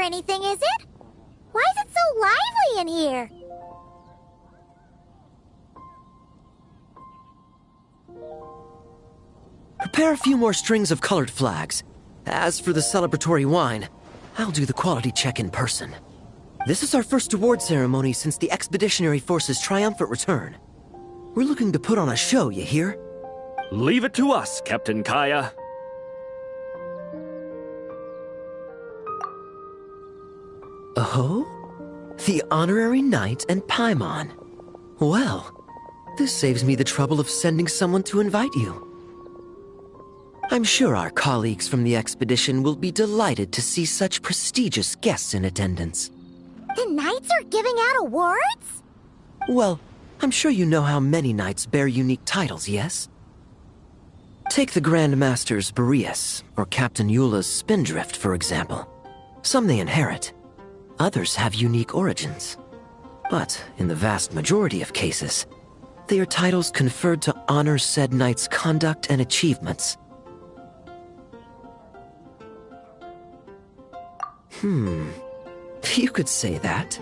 anything, is it? Why is it so lively in here? Prepare a few more strings of colored flags. As for the celebratory wine, I'll do the quality check in person. This is our first award ceremony since the Expeditionary Force's triumphant return. We're looking to put on a show, you hear? Leave it to us, Captain Kaya. Oh? The Honorary Knight and Paimon. Well, this saves me the trouble of sending someone to invite you. I'm sure our colleagues from the expedition will be delighted to see such prestigious guests in attendance. The knights are giving out awards? Well, I'm sure you know how many knights bear unique titles, yes? Take the Grand Master's Boreas, or Captain Eula's Spindrift, for example. Some they inherit. Others have unique origins. But in the vast majority of cases, they are titles conferred to honor said knight's conduct and achievements. You could say that.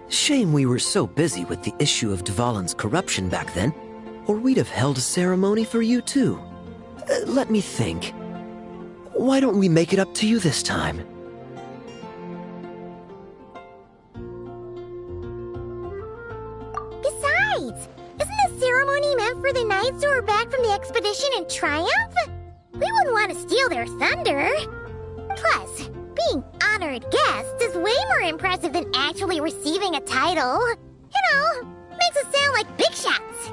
Shame we were so busy with the issue of Dvalin's corruption back then, or we'd have held a ceremony for you too. Let me think. Why don't we make it up to you this time? Besides, isn't the ceremony meant for the knights who are back from the expedition in triumph? We wouldn't want to steal their thunder. Plus, being honored guests is way more impressive than actually receiving a title. You know, makes us sound like big shots.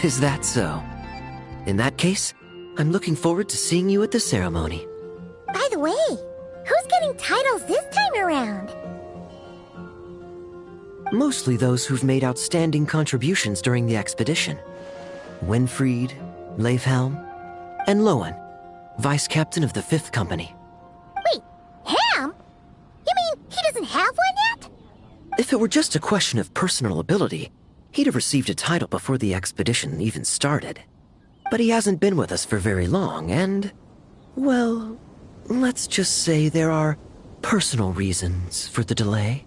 Is that so? In that case, I'm looking forward to seeing you at the ceremony. By the way, who's getting titles this time around? Mostly those who've made outstanding contributions during the expedition. Winfried, Leifhelm, and Lowen, Vice Captain of the 5th Company. Wait, Ham? You mean he doesn't have one yet? If it were just a question of personal ability, he'd have received a title before the expedition even started. But he hasn't been with us for very long, and... well, let's just say there are personal reasons for the delay.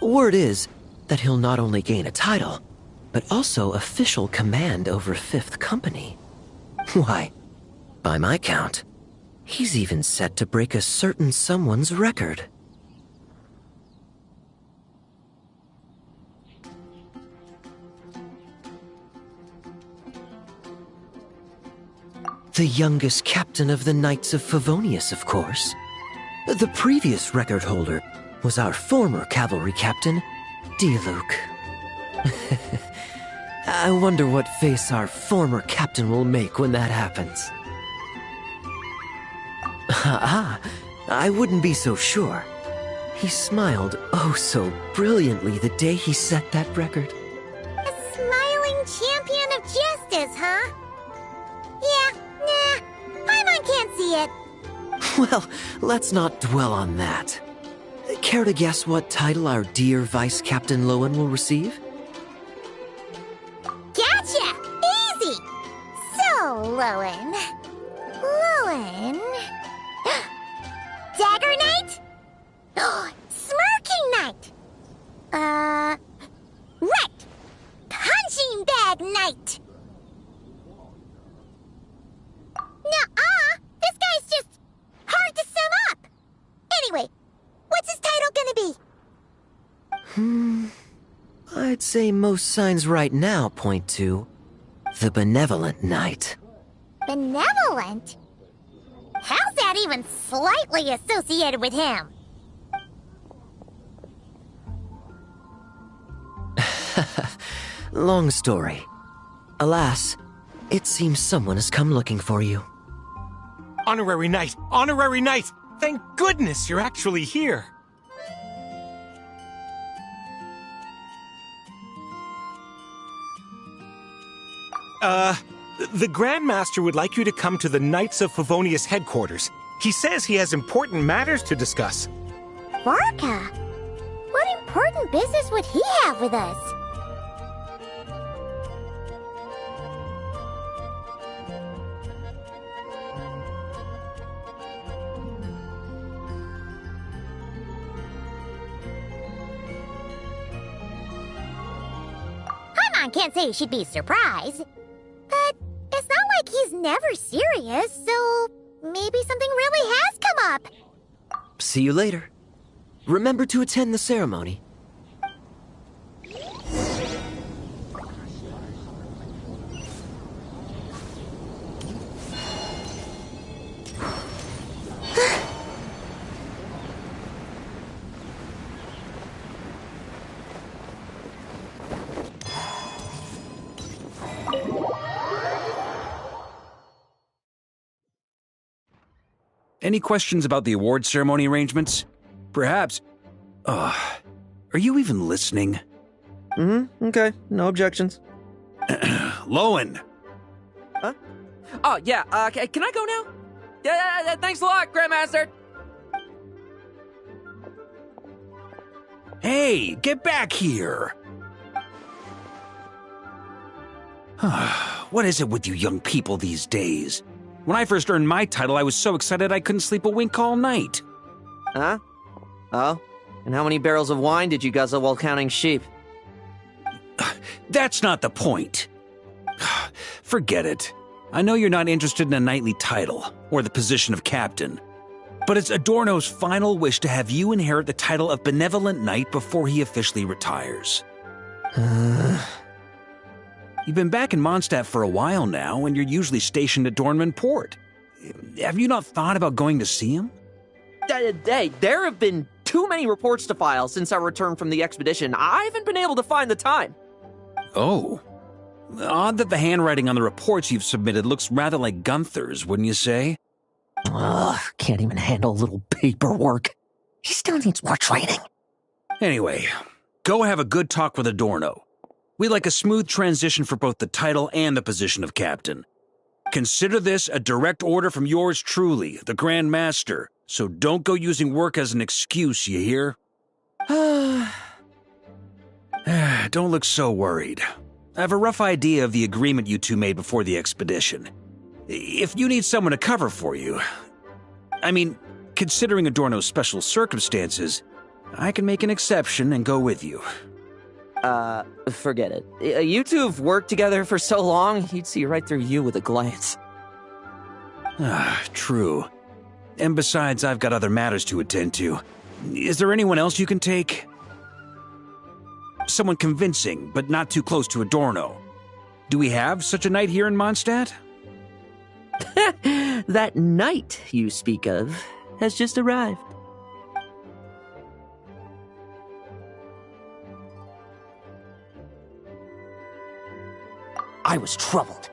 Word is that he'll not only gain a title, but also official command over 5th Company. Why, by my count, he's even set to break a certain someone's record. The youngest captain of the Knights of Favonius, of course. The previous record holder was our former cavalry captain, Diluc. I wonder what face our former captain will make when that happens. I wouldn't be so sure. He smiled oh so brilliantly the day he set that record. A smiling champion of justice, huh? Yeah, nah, Paimon can't see it. Well, let's not dwell on that. Care to guess what title our dear Vice Captain Lowen will receive? Gotcha! Easy! So, Lowen... Dagger Knight? Smirking Knight! Right! Punching Bag Knight! Nuh-uh! This guy's just hard to sum up! Anyway, what's his title gonna be? I'd say most signs right now point to the Benevolent Knight. Benevolent? How's that even slightly associated with him? Long story. Alas, it seems someone has come looking for you. Honorary Knight! Honorary Knight! Thank goodness you're actually here! The Grandmaster would like you to come to the Knights of Favonius headquarters. He says he has important matters to discuss. Varka? What important business would he have with us? Paimon can't say she'd be surprised. But it's not like he's never serious, so maybe something really has come up. See you later. Remember to attend the ceremony. Any questions about the award ceremony arrangements? Perhaps... are you even listening? Okay. No objections. Lowen! Huh? Oh, yeah, can I go now? Yeah, thanks a lot, Grandmaster! Hey, get back here! What is it with you young people these days? When I first earned my title, I was so excited I couldn't sleep a wink all night. Huh? Oh? And how many barrels of wine did you guzzle while counting sheep? That's not the point. Forget it. I know you're not interested in a knightly title, or the position of captain. But it's Adorno's final wish to have you inherit the title of Benevolent Knight before he officially retires. You've been back in Mondstadt for a while now, and you're usually stationed at Dornman Port. Have you not thought about going to see him? Hey, there have been too many reports to file since our return from the expedition. I haven't been able to find the time. Oh. Odd that the handwriting on the reports you've submitted looks rather like Gunther's, wouldn't you say? Ugh, can't even handle a little paperwork. He still needs more training. Anyway, go have a good talk with Adorno. We'd like a smooth transition for both the title and the position of captain. Consider this a direct order from yours truly, the Grand Master, so don't go using work as an excuse, you hear? Don't look so worried. I have a rough idea of the agreement you two made before the expedition. If you need someone to cover for you, I mean, considering Adorno's special circumstances, I can make an exception and go with you. Forget it. You two have worked together for so long, he'd see right through you with a glance. True. And besides, I've got other matters to attend to. Is there anyone else you can take? Someone convincing, but not too close to Adorno. Do we have such a knight here in Mondstadt? That knight you speak of has just arrived. I was troubled,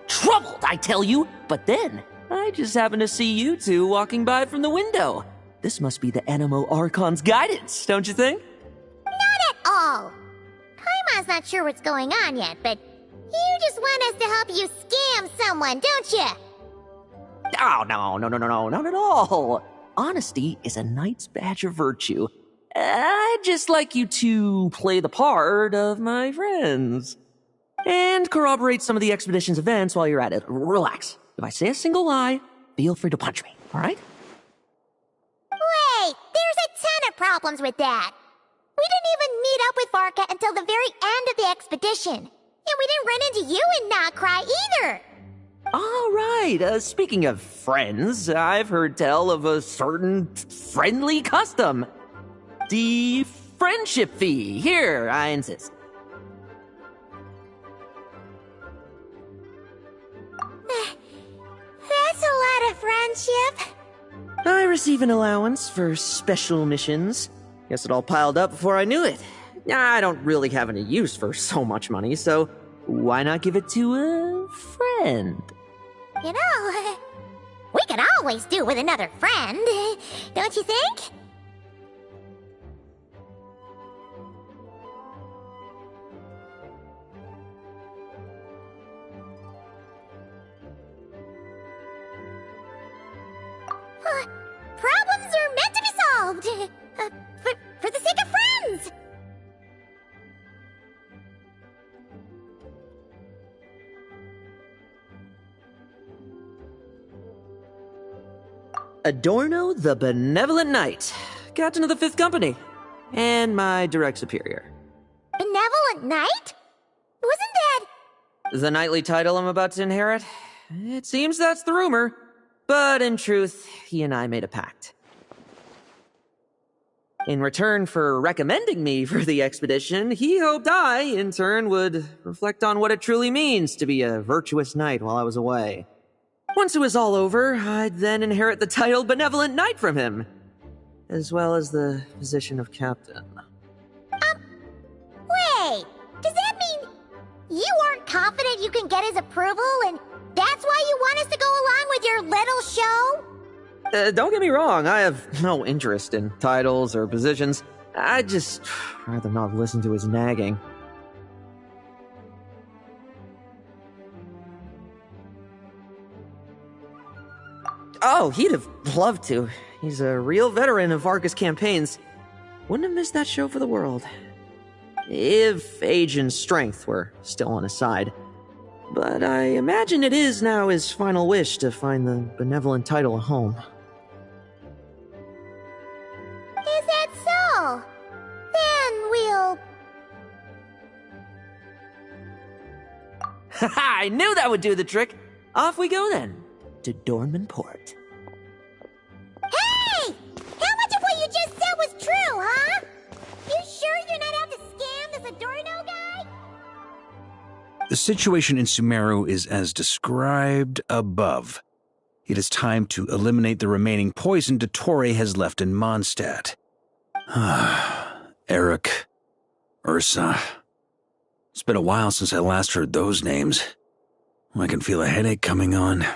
I tell you, but then I just happened to see you two walking by from the window. This must be the Animo Archon's guidance, don't you think? Not at all. Paimon's not sure what's going on yet, but you just want us to help you scam someone, don't you? Oh, no, not at all. Honesty is a knight's badge of virtue. I'd just like you to play the part of my friends. And corroborate some of the expedition's events while you're at it. Relax. If I say a single lie, feel free to punch me, all right? Wait, there's a ton of problems with that. We didn't even meet up with Varka until the very end of the expedition. And we didn't run into you in Nokrai either. All right, speaking of friends, I've heard tell of a certain friendly custom. The friendship fee. Here, I insist. That's a lot of friendship. I receive an allowance for special missions. Guess it all piled up before I knew it. I don't really have any use for so much money, so why not give it to a friend? You know, we could always do with another friend, don't you think? Problems are meant to be solved! For the sake of friends! Adorno the Benevolent Knight, Captain of the 5th Company, and my direct superior. Benevolent Knight? Wasn't that... The knightly title I'm about to inherit? It seems that's the rumor. But in truth, he and I made a pact. In return for recommending me for the expedition, he hoped I, in turn, would reflect on what it truly means to be a virtuous knight while I was away. Once it was all over, I'd then inherit the title Benevolent Knight from him, as well as the position of captain. Wait, does that mean you aren't confident you can get his approval, and that's why you want us to go along with your little show? Don't get me wrong, I have no interest in titles or positions. I'd just rather not listen to his nagging. Oh, he'd have loved to. He's a real veteran of Varga's campaigns. Wouldn't have missed that show for the world. If age and strength were still on his side. But I imagine it is now his final wish to find the benevolent title a home. Is that so? Then we'll... Haha, I knew that would do the trick! Off we go then, to Dornman Port. Hey! How much of what you just said was true, huh? You sure you're not out to scam this Adorno guy? The situation in Sumeru is as described above. It is time to eliminate the remaining poison Dottore has left in Mondstadt. Eric, Ursa. It's been a while since I last heard those names. I can feel a headache coming on.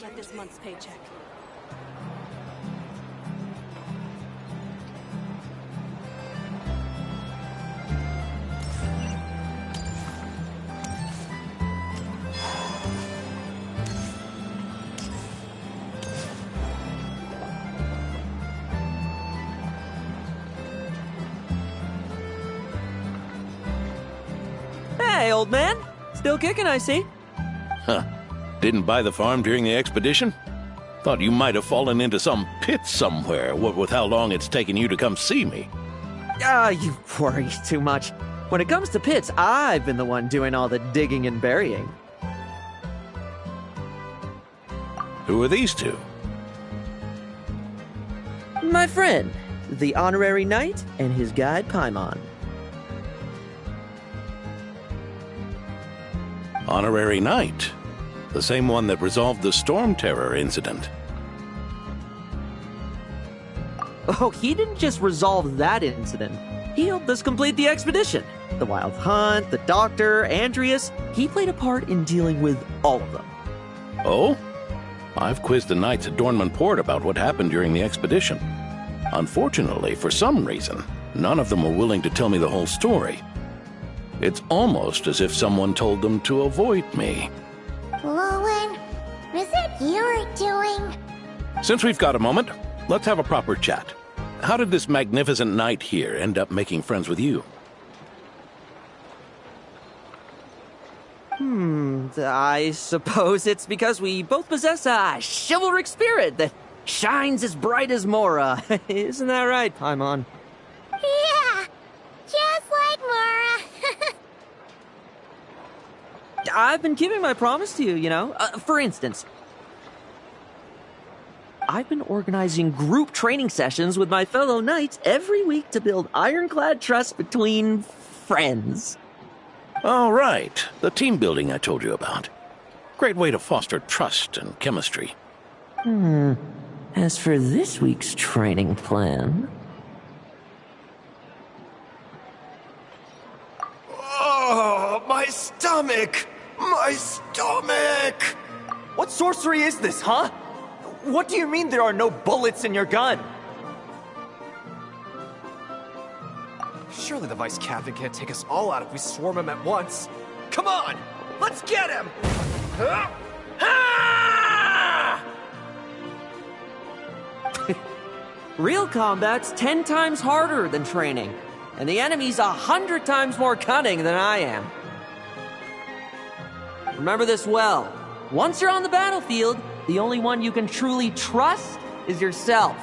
Get this month's paycheck. Hey, old man. Still kicking, I see. Huh. Didn't buy the farm during the expedition? Thought you might have fallen into some pit somewhere, what with how long it's taken you to come see me. You worry too much. When it comes to pits, I've been the one doing all the digging and burying. Who are these two? My friend, the honorary knight, and his guide Paimon. Honorary Knight. The same one that resolved the Storm Terror incident. Oh, he didn't just resolve that incident. He helped us complete the expedition. The Wild Hunt, the Doctor, Andreas. He played a part in dealing with all of them. Oh? I've quizzed the knights at Dornman Port about what happened during the expedition. Unfortunately, for some reason, none of them were willing to tell me the whole story. It's almost as if someone told them to avoid me. Lowen, is it your doing? Since we've got a moment, let's have a proper chat. How did this magnificent knight here end up making friends with you? I suppose it's because we both possess a chivalric spirit that shines as bright as Mora. Isn't that right, Paimon? Yeah, just like Mora. I've been keeping my promise to you, you know. For instance, I've been organizing group training sessions with my fellow knights every week to build ironclad trust between friends. All right, the team building I told you about. Great way to foster trust and chemistry. As for this week's training plan... Oh, my stomach! My stomach! What sorcery is this, huh? What do you mean there are no bullets in your gun? Surely the Vice Captain can't take us all out if we swarm him at once. Come on! Let's get him! Real combat's 10 times harder than training, and the enemy's 100 times more cunning than I am. Remember this well. Once you're on the battlefield, the only one you can truly trust is yourself.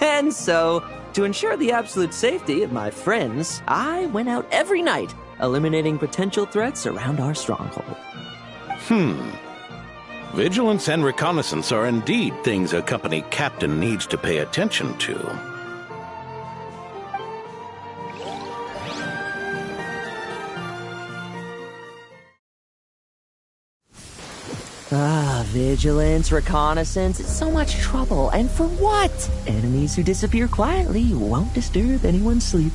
And so, to ensure the absolute safety of my friends, I went out every night, eliminating potential threats around our stronghold. Vigilance and reconnaissance are indeed things a company captain needs to pay attention to. Vigilance, reconnaissance, it's so much trouble. And for what? Enemies who disappear quietly won't disturb anyone's sleep.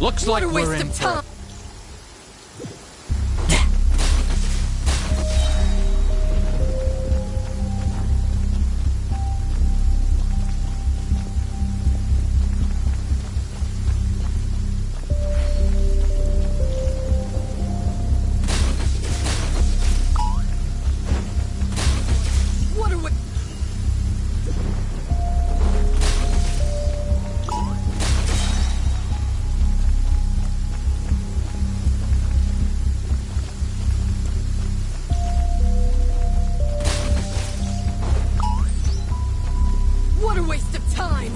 Looks like we're in for... What are we... What a waste of time!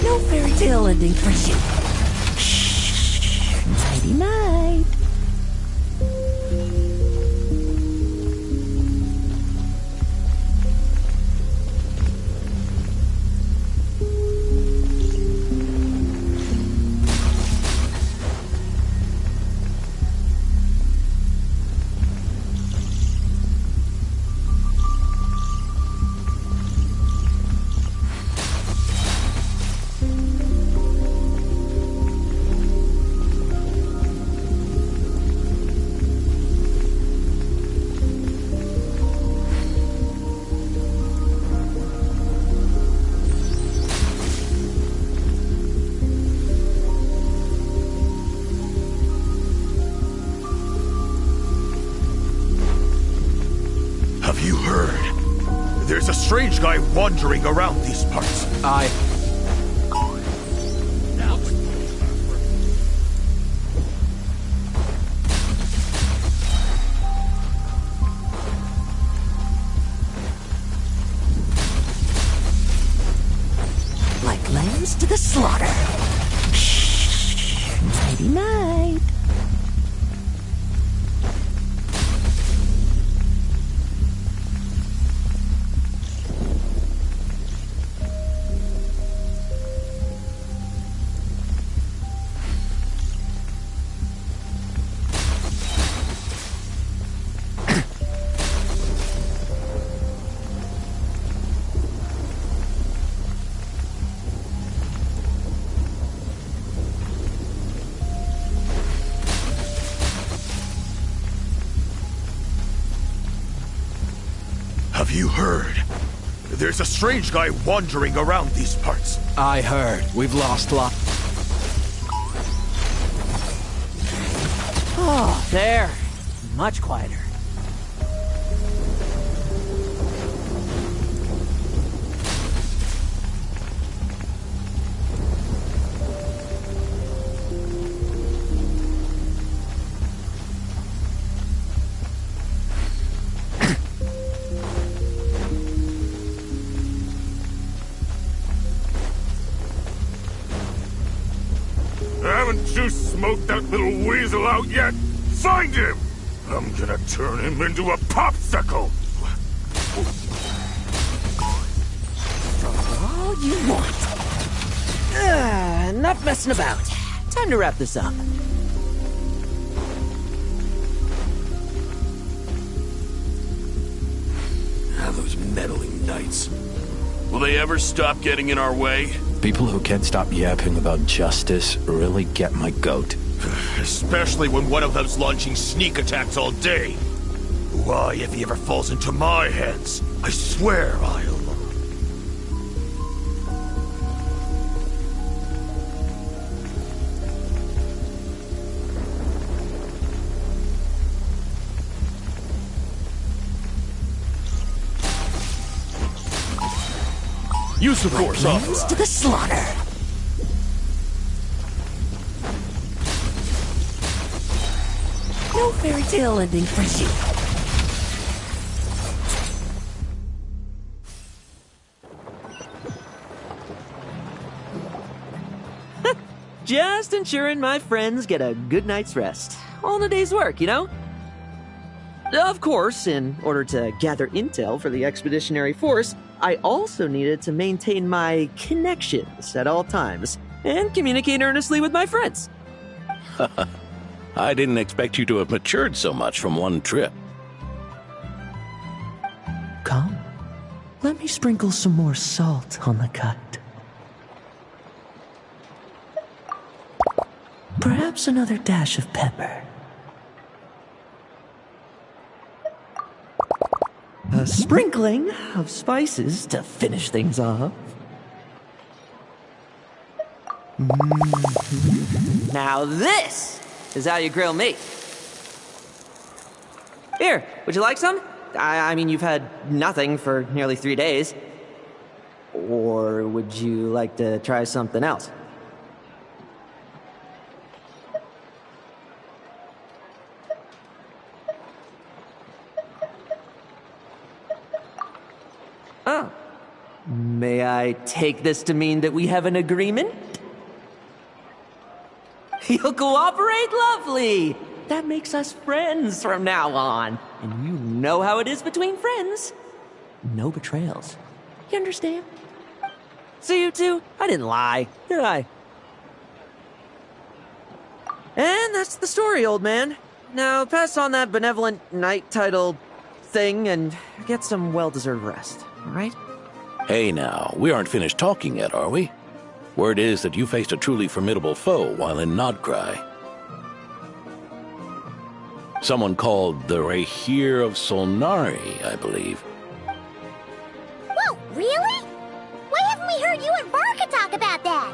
No fairy tale ending for you. Shh. Nighty night. Have you heard? There's a strange guy wandering around these parts. Like lambs to the slaughter. Shh. Nighty night. Have you heard? There's a strange guy wandering around these parts. I heard. We've lost lot. Oh, there. Much quieter. Haven't you smoked that little weasel out yet? Find him! I'm gonna turn him into a popsicle! All you want. Enough messing about. Time to wrap this up. Those meddling knights. Will they ever stop getting in our way? People who can't stop yapping about justice really get my goat. Especially when one of them's launching sneak attacks all day. Why, if he ever falls into my hands, I swear I'll... Use the force Lambs to the slaughter. No fairy tale ending for you. Just ensuring my friends get a good night's rest. All in a day's work, you know? Of course, in order to gather intel for the expeditionary force, I also needed to maintain my connections at all times and communicate earnestly with my friends. I didn't expect you to have matured so much from one trip. Come, let me sprinkle some more salt on the cut. Perhaps another dash of pepper. A sprinkling of spices to finish things off. Now this is how you grill meat. Here, would you like some? I mean, you've had nothing for nearly 3 days. Or would you like to try something else? Oh. May I take this to mean that we have an agreement? You'll cooperate? Lovely! That makes us friends from now on. And you know how it is between friends. No betrayals. You understand? So you two, I didn't lie, did I? And that's the story, old man. Now pass on that benevolent knight title thing and get some well-deserved rest, all right? Hey now, we aren't finished talking yet, are we? Word is that you faced a truly formidable foe while in Nodcry. Someone called the Rahir of Solnari, I believe. Whoa, really? Why haven't we heard you and Barca talk about that?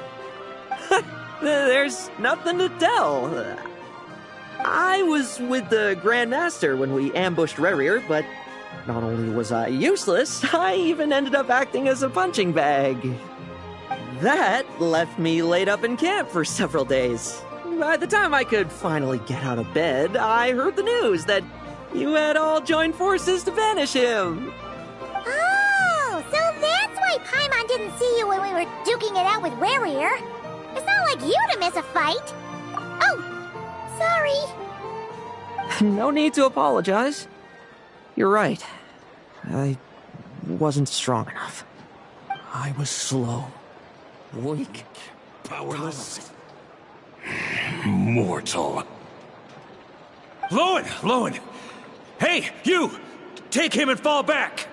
There's nothing to tell. I was with the Grand Master when we ambushed Rerir, but not only was I useless, I even ended up acting as a punching bag. That left me laid up in camp for several days. By the time I could finally get out of bed, I heard the news that you had all joined forces to banish him. Oh, so that's why Paimon didn't see you when we were duking it out with Rerir. It's not like you to miss a fight. Oh, sorry. No need to apologize. You're right. I wasn't strong enough. I was slow, weak, powerless. Mortal. Lowen! Hey, you! Take him and fall back!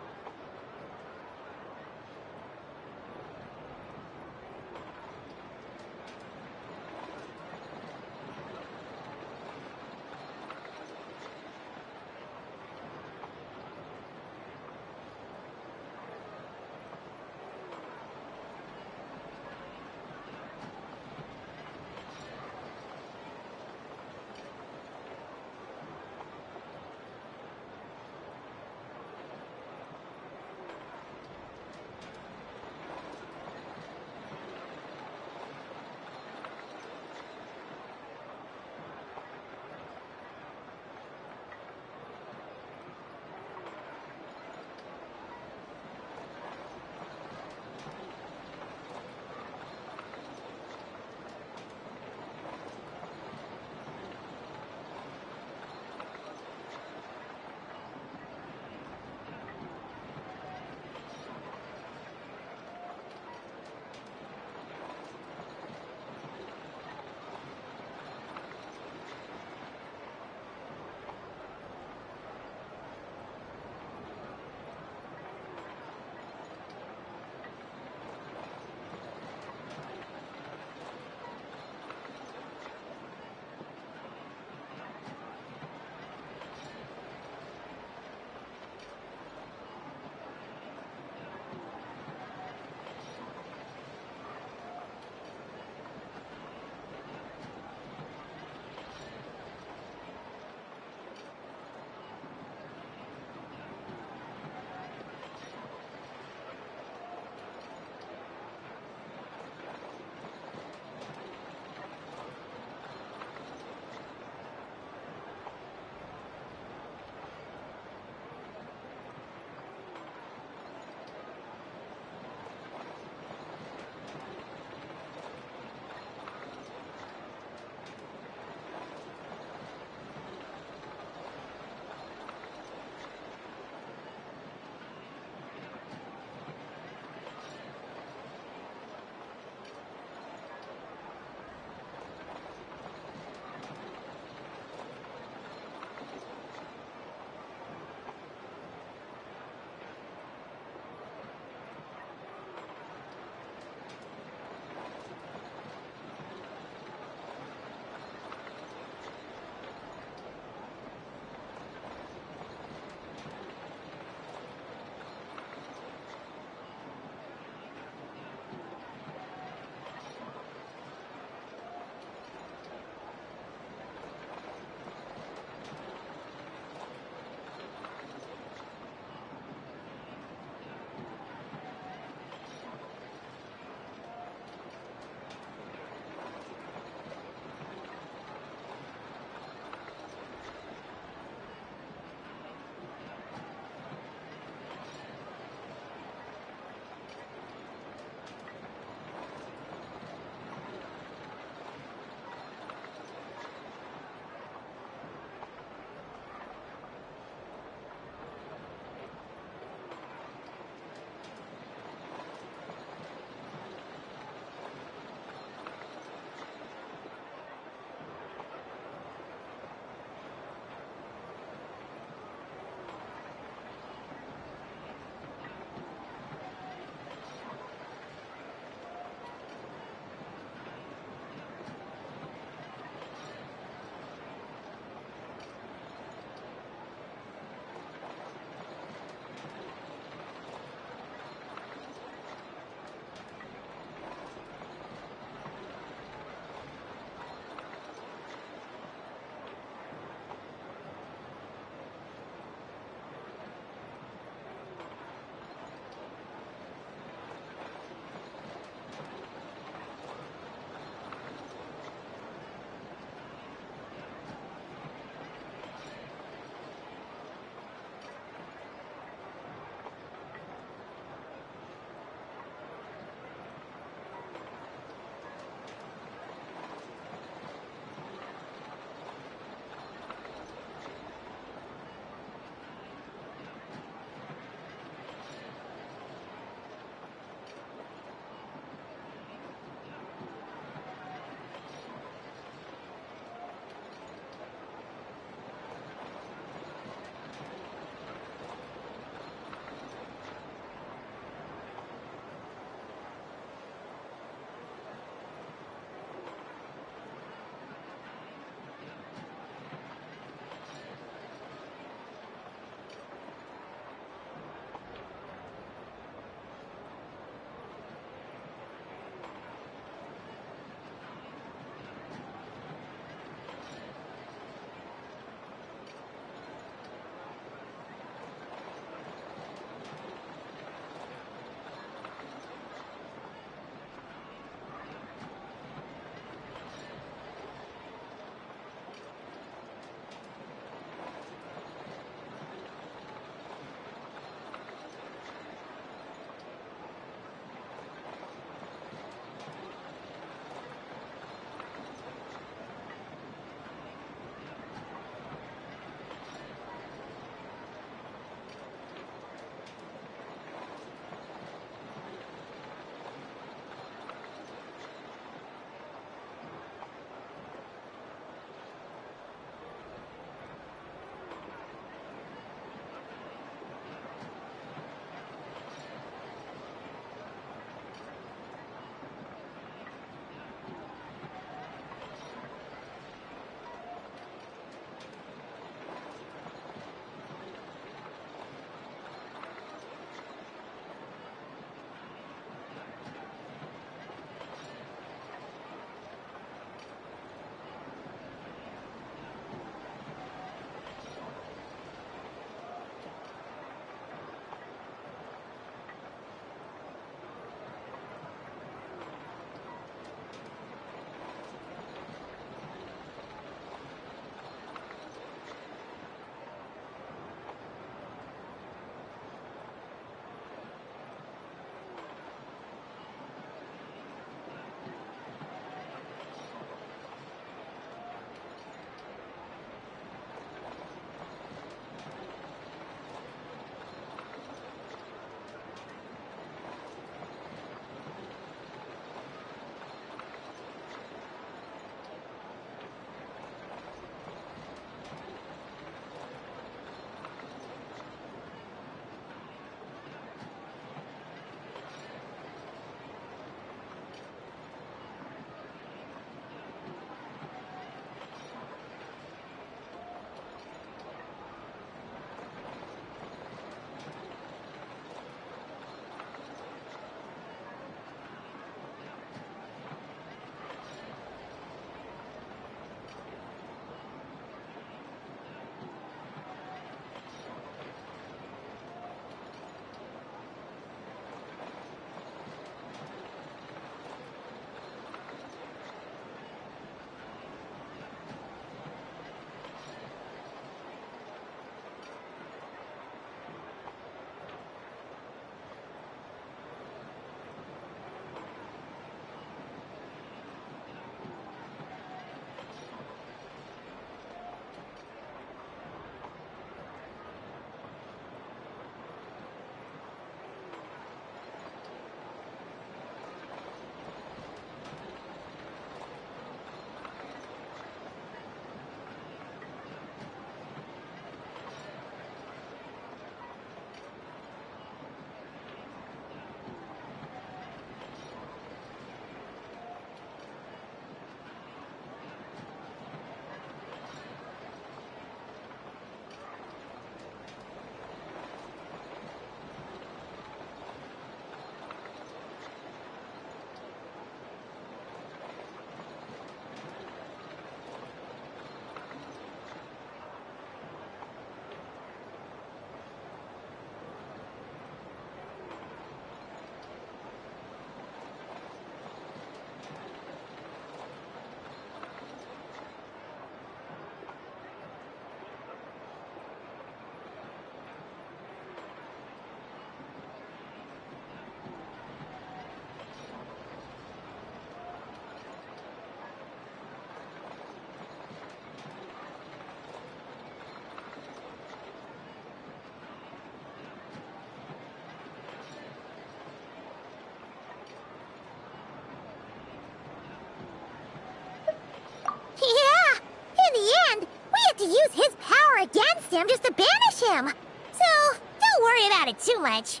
against him just to banish him. So, don't worry about it too much.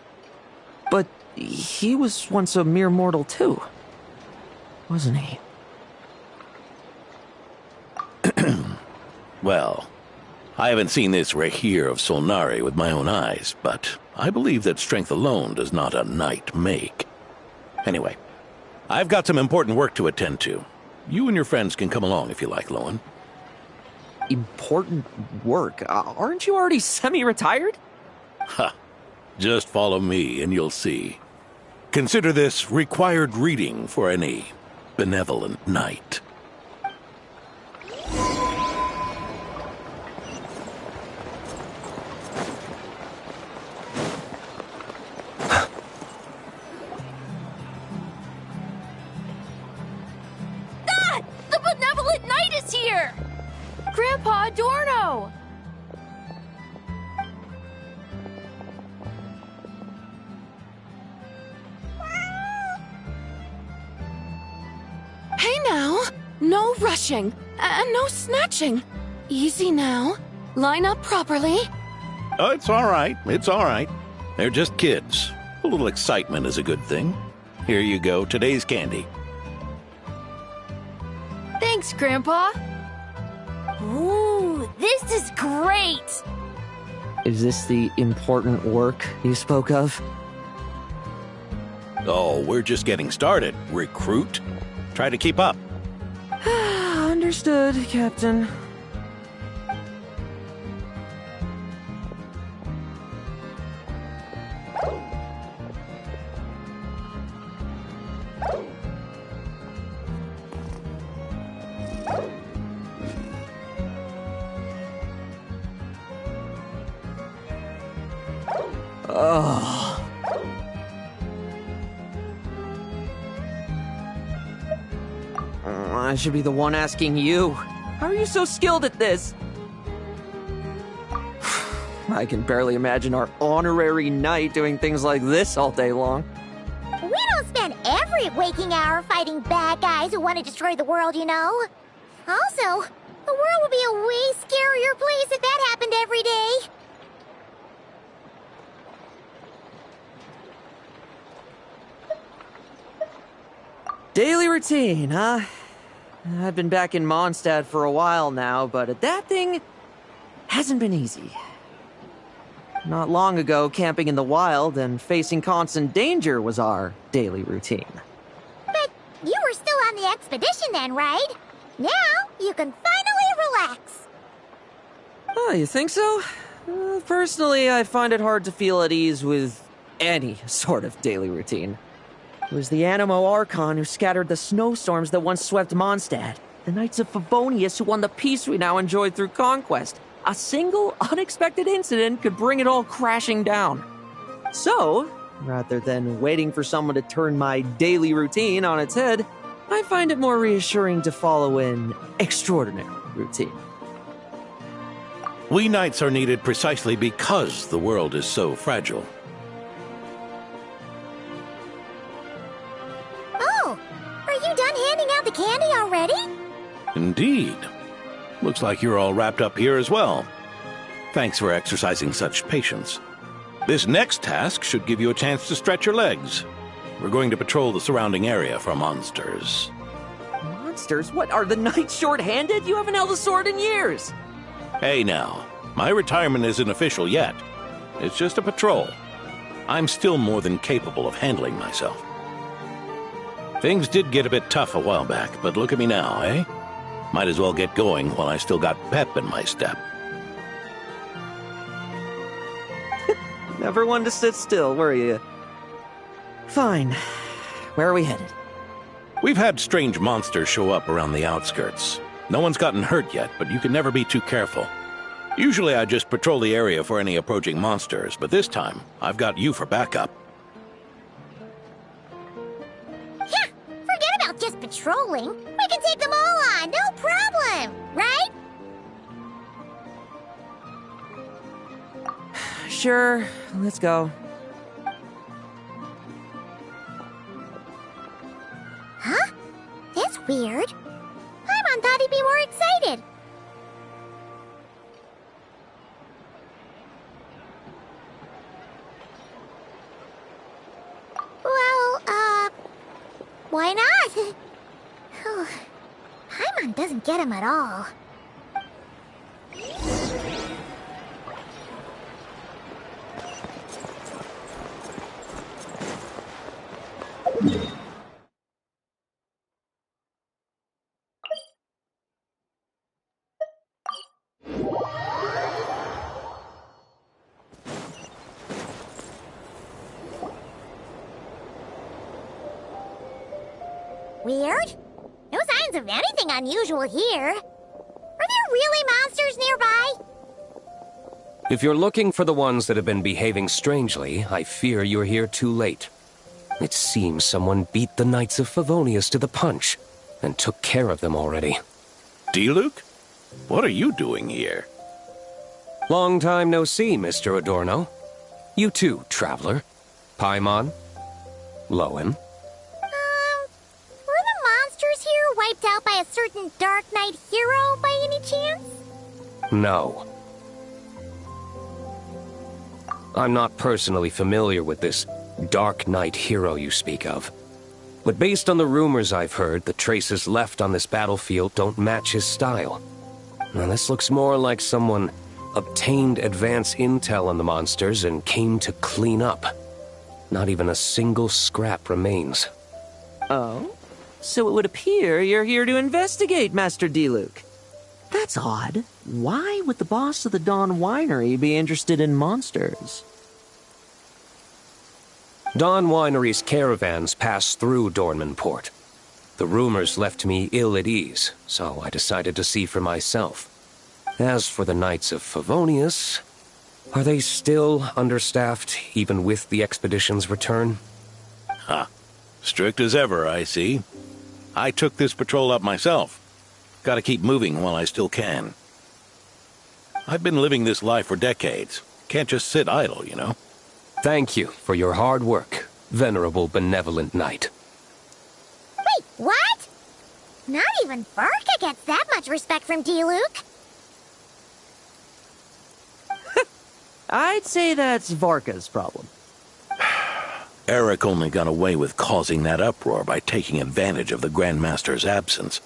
But he was once a mere mortal too, wasn't he? Well, I haven't seen this Rehir of Solnari with my own eyes, but I believe that strength alone does not a knight make. Anyway, I've got some important work to attend to. You and your friends can come along if you like, Lowen. Important work? Aren't you already semi-retired? Ha! Just follow me and you'll see. Consider this required reading for any benevolent knight. The benevolent knight is here! Grandpa Adorno! Hey now! No rushing, and no snatching. Easy now. Line up properly. Oh, it's all right. It's all right. They're just kids. A little excitement is a good thing. Here you go, today's candy. Thanks, Grandpa. Ooh, this is great! Is this the important work you spoke of? Oh, we're just getting started, recruit. Try to keep up. Understood, Captain. Oh. I should be the one asking you. How are you so skilled at this? I can barely imagine our honorary knight doing things like this all day long. We don't spend every waking hour fighting bad guys who want to destroy the world, you know. Also, the world would be a way scarier place if that happened every day. Daily routine, huh? I've been back in Mondstadt for a while now, but that thing hasn't been easy. Not long ago, camping in the wild and facing constant danger was our daily routine. But you were still on the expedition then, right? Now you can finally relax. Oh, you think so? Personally, I find it hard to feel at ease with any sort of daily routine. It was the Animo Archon who scattered the snowstorms that once swept Mondstadt. The Knights of Favonius who won the peace we now enjoy through conquest. A single, unexpected incident could bring it all crashing down. So, rather than waiting for someone to turn my daily routine on its head, I find it more reassuring to follow an extraordinary routine. We knights are needed precisely because the world is so fragile. Oh, are you done handing out the candy already? Indeed. Looks like you're all wrapped up here as well. Thanks for exercising such patience. This next task should give you a chance to stretch your legs. We're going to patrol the surrounding area for monsters. Monsters? What, are the knights short-handed? You haven't held a sword in years! Hey now, my retirement isn't official yet. It's just a patrol. I'm still more than capable of handling myself. Things did get a bit tough a while back, but look at me now, eh? Might as well get going while I still got pep in my step. Never one to sit still, were you? Fine. Where are we headed? We've had strange monsters show up around the outskirts. No one's gotten hurt yet, but you can never be too careful. Usually I just patrol the area for any approaching monsters, but this time, I've got you for backup. Yeah, forget about just patrolling. We can take them all on, no problem, right? Sure, let's go. Huh? That's weird. Paimon thought he'd be more excited. Why not? Paimon doesn't get him at all. Weird? No signs of anything unusual here. Are there really monsters nearby? If you're looking for the ones that have been behaving strangely, I fear you're here too late. It seems someone beat the Knights of Favonius to the punch, and took care of them already. Diluc? What are you doing here? Long time no see, Mr. Adorno. You too, traveler. Paimon. Lowen. Were the monsters here wiped out by a certain Dark Knight hero by any chance? No. I'm not personally familiar with this Dark Knight hero you speak of. But based on the rumors I've heard, the traces left on this battlefield don't match his style. Now this looks more like someone obtained advance intel on the monsters and came to clean up. Not even a single scrap remains. Oh? So it would appear you're here to investigate, Master Diluc. That's odd. Why would the boss of the Dawn Winery be interested in monsters? Dawn Winery's caravans pass through Dornman Port. The rumors left me ill at ease, so I decided to see for myself. As for the Knights of Favonius, are they still understaffed even with the expedition's return? Ha. Strict as ever, I see. I took this patrol up myself. Gotta keep moving while I still can. I've been living this life for decades. Can't just sit idle, you know? Thank you for your hard work, venerable benevolent knight. Wait, what? Not even Varka gets that much respect from Diluc. I'd say that's Varka's problem. Eric only got away with causing that uproar by taking advantage of the Grandmaster's absence.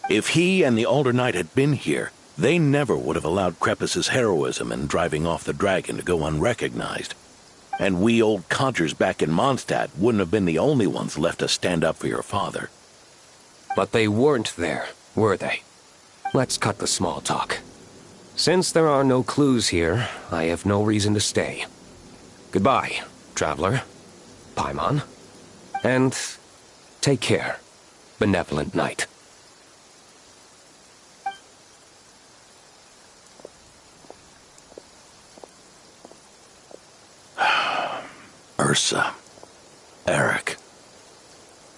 If he and the Alder Knight had been here, they never would have allowed Krepus's heroism in driving off the dragon to go unrecognized. And we old codgers back in Mondstadt wouldn't have been the only ones left to stand up for your father. But they weren't there, were they? Let's cut the small talk. Since there are no clues here, I have no reason to stay. Goodbye, traveler, Paimon, and take care, benevolent knight. Ursa. Eric.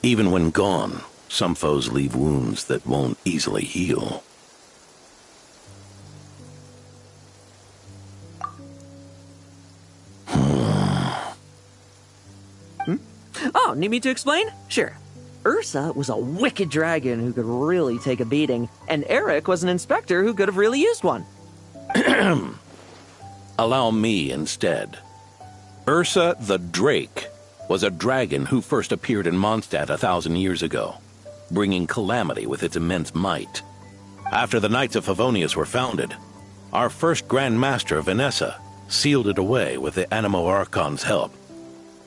Even when gone, some foes leave wounds that won't easily heal. Oh, need me to explain? Sure. Ursa was a wicked dragon who could really take a beating, and Eric was an inspector who could have really used one. Allow me instead. Ursa the Drake was a dragon who first appeared in Mondstadt 1,000 years ago, bringing calamity with its immense might. After the Knights of Favonius were founded, our first Grand Master, Vanessa, sealed it away with the Animo Archon's help.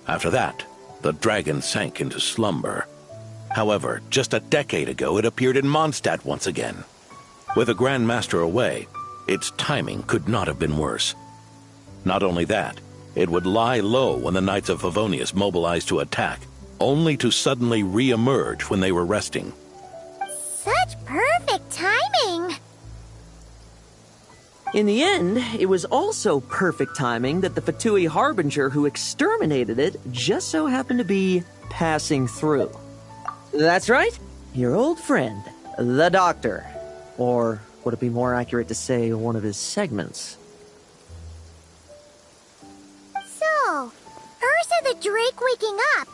After that, the dragon sank into slumber. However, just a decade ago, it appeared in Mondstadt once again. With the Grand Master away, its timing could not have been worse. Not only that, it would lie low when the Knights of Favonius mobilized to attack, only to suddenly re-emerge when they were resting. Such perfect timing! In the end, it was also perfect timing that the Fatui Harbinger who exterminated it just so happened to be passing through. That's right, your old friend, the Doctor. Or would it be more accurate to say one of his segments? So, Ursa the Drake waking up.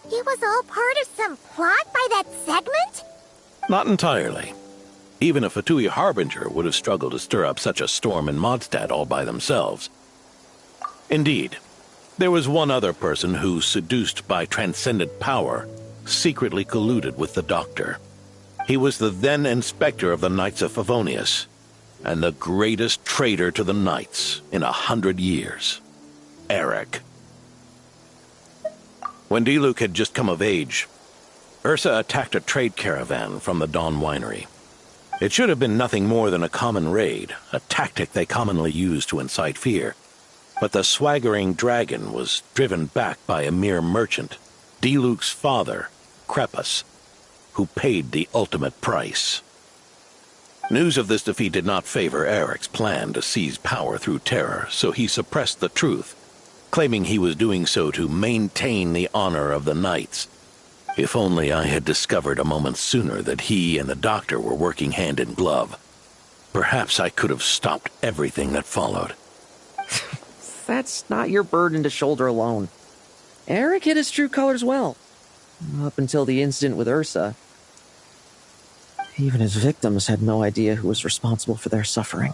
It was all part of some plot by that segment? Not entirely. Even a Fatui Harbinger would have struggled to stir up such a storm in Mondstadt all by themselves. Indeed, There was one other person who, seduced by transcendent power, secretly colluded with the Doctor. He was the then Inspector of the Knights of Favonius, and the greatest traitor to the Knights in 100 years. Eric. When Diluc had just come of age, Ursa attacked a trade caravan from the Dawn Winery. It should have been nothing more than a common raid, a tactic they commonly use to incite fear. But the swaggering dragon was driven back by a mere merchant, Diluc's father, Crepus, who paid the ultimate price. News of this defeat did not favor Eric's plan to seize power through terror, so he suppressed the truth, claiming he was doing so to maintain the honor of the Knights. If only I had discovered a moment sooner that he and the Doctor were working hand in glove. Perhaps I could have stopped everything that followed. That's not your burden to shoulder alone. Eric hid his true colors well. Up until the incident with Ursa. Even his victims had no idea who was responsible for their suffering.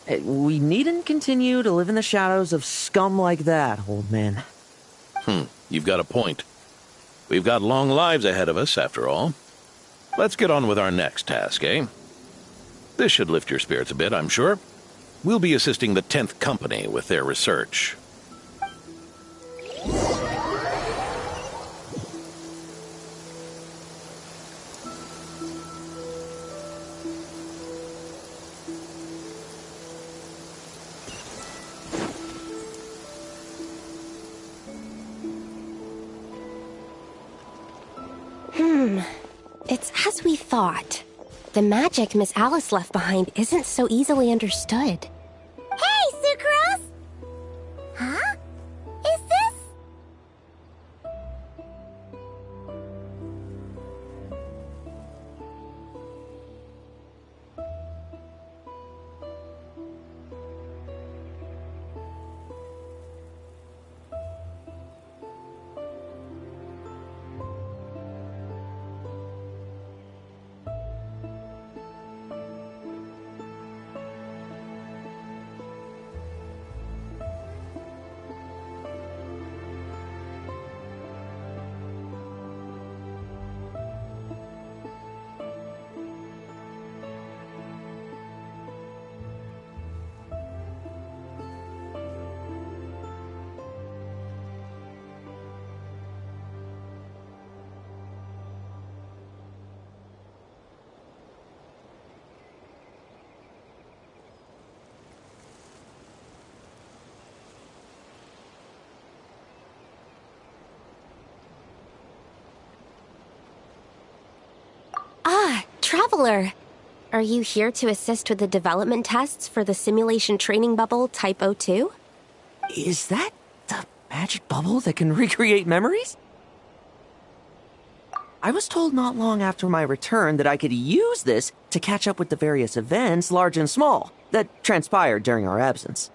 We needn't continue to live in the shadows of scum like that, old man. You've got a point. We've got long lives ahead of us, after all. Let's get on with our next task, eh? This should lift your spirits a bit, I'm sure. We'll be assisting the 10th Company with their research. It's as we thought. The magic Miss Alice left behind isn't so easily understood. Hey, Sucrose! Huh? Is this... Traveler, are you here to assist with the development tests for the simulation training bubble Type 02? Is that the magic bubble that can recreate memories? I was told not long after my return that I could use this to catch up with the various events, large and small, that transpired during our absence.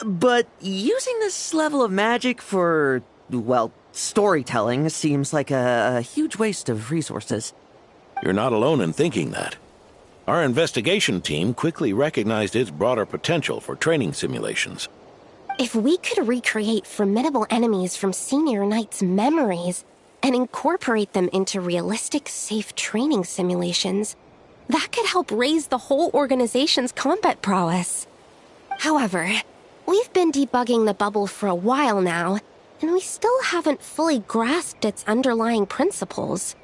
But using this level of magic for, well, storytelling seems like a huge waste of resources. You're not alone in thinking that. Our investigation team quickly recognized its broader potential for training simulations. If we could recreate formidable enemies from Senior Knight's memories and incorporate them into realistic, safe training simulations, that could help raise the whole organization's combat prowess. However, we've been debugging the bubble for a while now, and we still haven't fully grasped its underlying principles.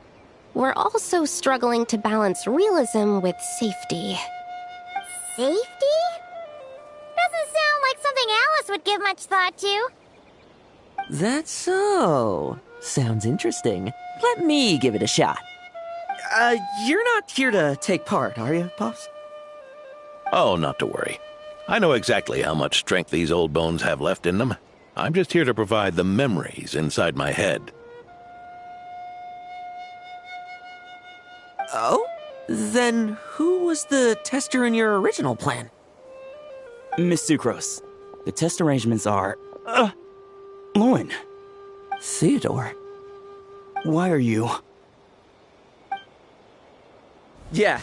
We're also struggling to balance realism with safety. Safety? Doesn't sound like something Alice would give much thought to. That's so. Sounds interesting. Let me give it a shot. You're not here to take part, are you, Pops? Oh, not to worry. I know exactly how much strength these old bones have left in them. I'm just here to provide the memories inside my head. Oh? Then who was the tester in your original plan? Miss Sucrose, the test arrangements are... Lauren. Theodore. Why are you... Yeah,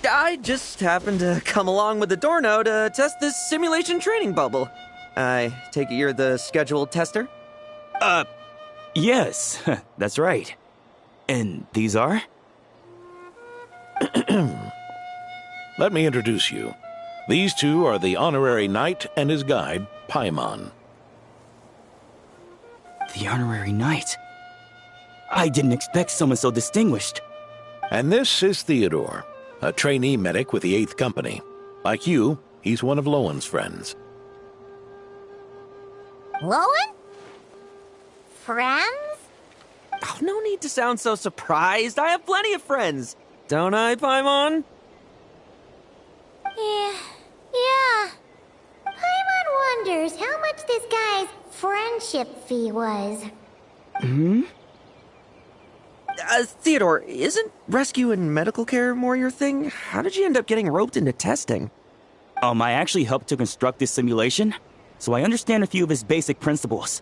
I just happened to come along with the Dorno to test this simulation training bubble. I take it you're the scheduled tester? Yes, that's right. And these are? Let me introduce you. These two are the honorary knight and his guide, Paimon. The honorary knight? I didn't expect someone so distinguished. And this is Theodore, a trainee medic with the 8th Company. Like you, he's one of Lowen's friends. Lowen? Friends? Oh, no need to sound so surprised. I have plenty of friends. Don't I, Paimon? Yeah. Paimon wonders how much this guy's friendship fee was. Theodore, isn't rescue and medical care more your thing? How did you end up getting roped into testing? I actually helped to construct this simulation, so I understand a few of its basic principles.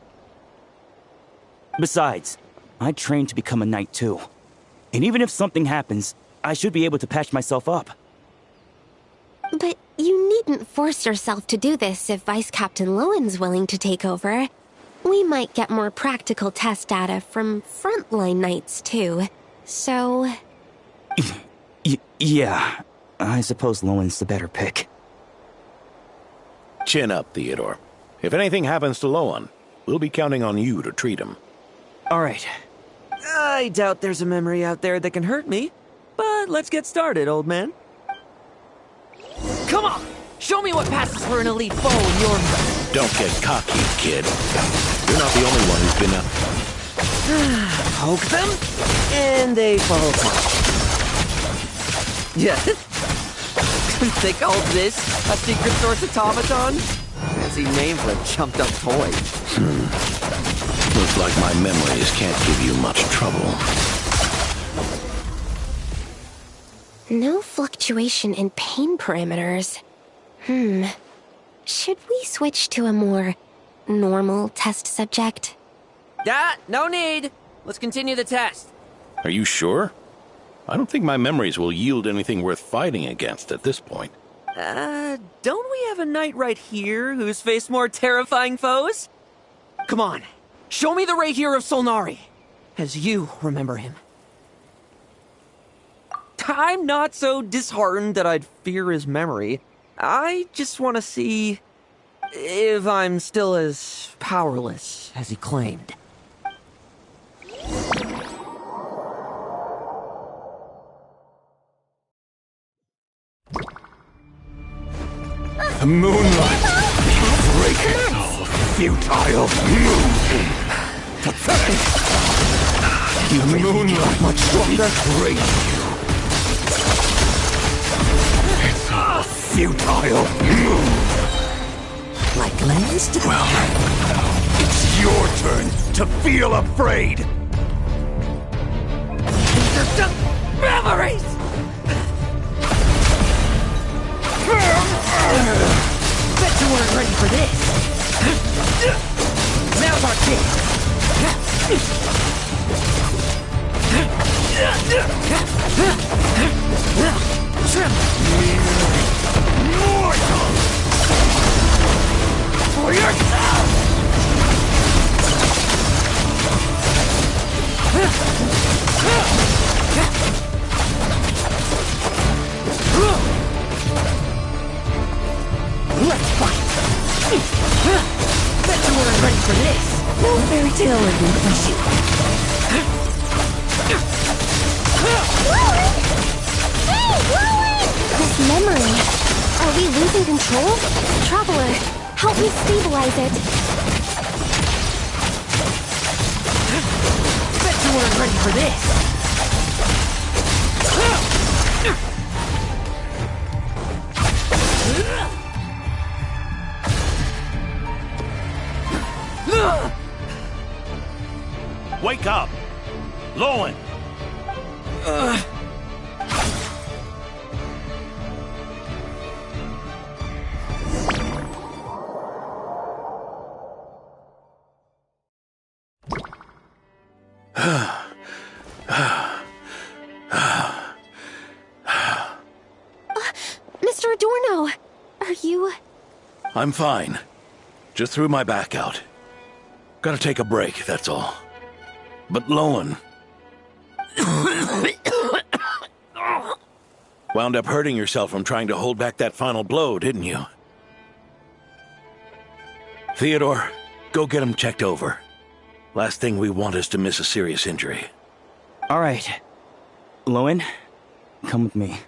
Besides, I trained to become a knight too. And even if something happens, I should be able to patch myself up. But you needn't force yourself to do this if Vice Captain Lowen's willing to take over. We might get more practical test data from frontline knights too, so... Yeah, I suppose Lowen's the better pick. Chin up, Theodore. If anything happens to Lowen, we'll be counting on you to treat him. All right. I doubt there's a memory out there that can hurt me, but let's get started, old man. Come on! Show me what passes for an elite foe in your... Don't get cocky, kid. You're not the only one who's been up. Poke them, and they fall apart. Yeah. They called this a secret source automaton? Fancy name for a jumped-up toy. Looks like my memories can't give you much trouble. No fluctuation in pain parameters. Should we switch to a more normal test subject? No need. Let's continue the test. Are you sure? I don't think my memories will yield anything worth fighting against at this point. Don't we have a knight right here who's faced more terrifying foes? Come on, show me the Rahir of Solnari, as you remember him. I'm not so disheartened that I'd fear his memory. I just want to see if I'm still as powerless as he claimed. The moonlight! Break it all, futile! Pathetic! The moonlight much stronger. Break you! It's all futile! Like last? Well, it's your turn to feel afraid! They're just memories! Bet you weren't ready for this. Now's our chance. Mortal! For yourself! Let's fight! Bet you weren't ready for this! No fairy tale ending for you. Lowen! Hey, Lowen! This memory. Are we losing control? Traveler, help me stabilize it. Bet you weren't ready for this! Wake up! Lowen! Adorno, are you... I'm fine. Just threw my back out. Gotta take a break, that's all. But Lowen... wound up hurting yourself from trying to hold back that final blow, didn't you? Theodore, go get him checked over. Last thing we want is to miss a serious injury. All right. Lowen, come with me.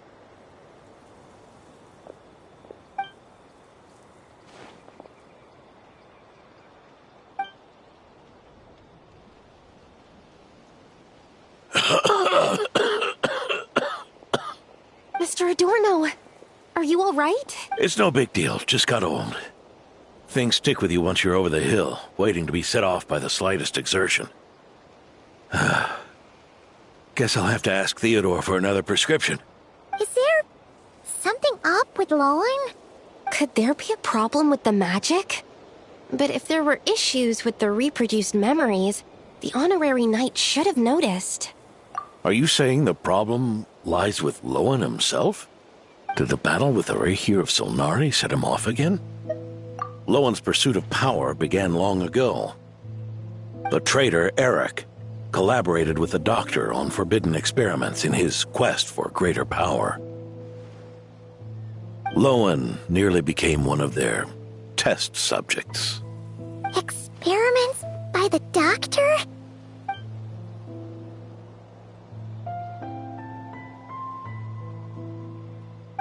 Mr. Adorno, are you all right? It's no big deal, just got old. Things stick with you once you're over the hill, waiting to be set off by the slightest exertion. Guess I'll have to ask Theodore for another prescription. Is there something up with Lowen? Could there be a problem with the magic? But if there were issues with the reproduced memories, the honorary knight should have noticed. Are you saying the problem lies with Lowen himself? Did the battle with the Reihir of Solnari set him off again? Lowen's pursuit of power began long ago. The traitor, Eric, collaborated with the Doctor on forbidden experiments in his quest for greater power. Lowen nearly became one of their test subjects. Experiments by the Doctor?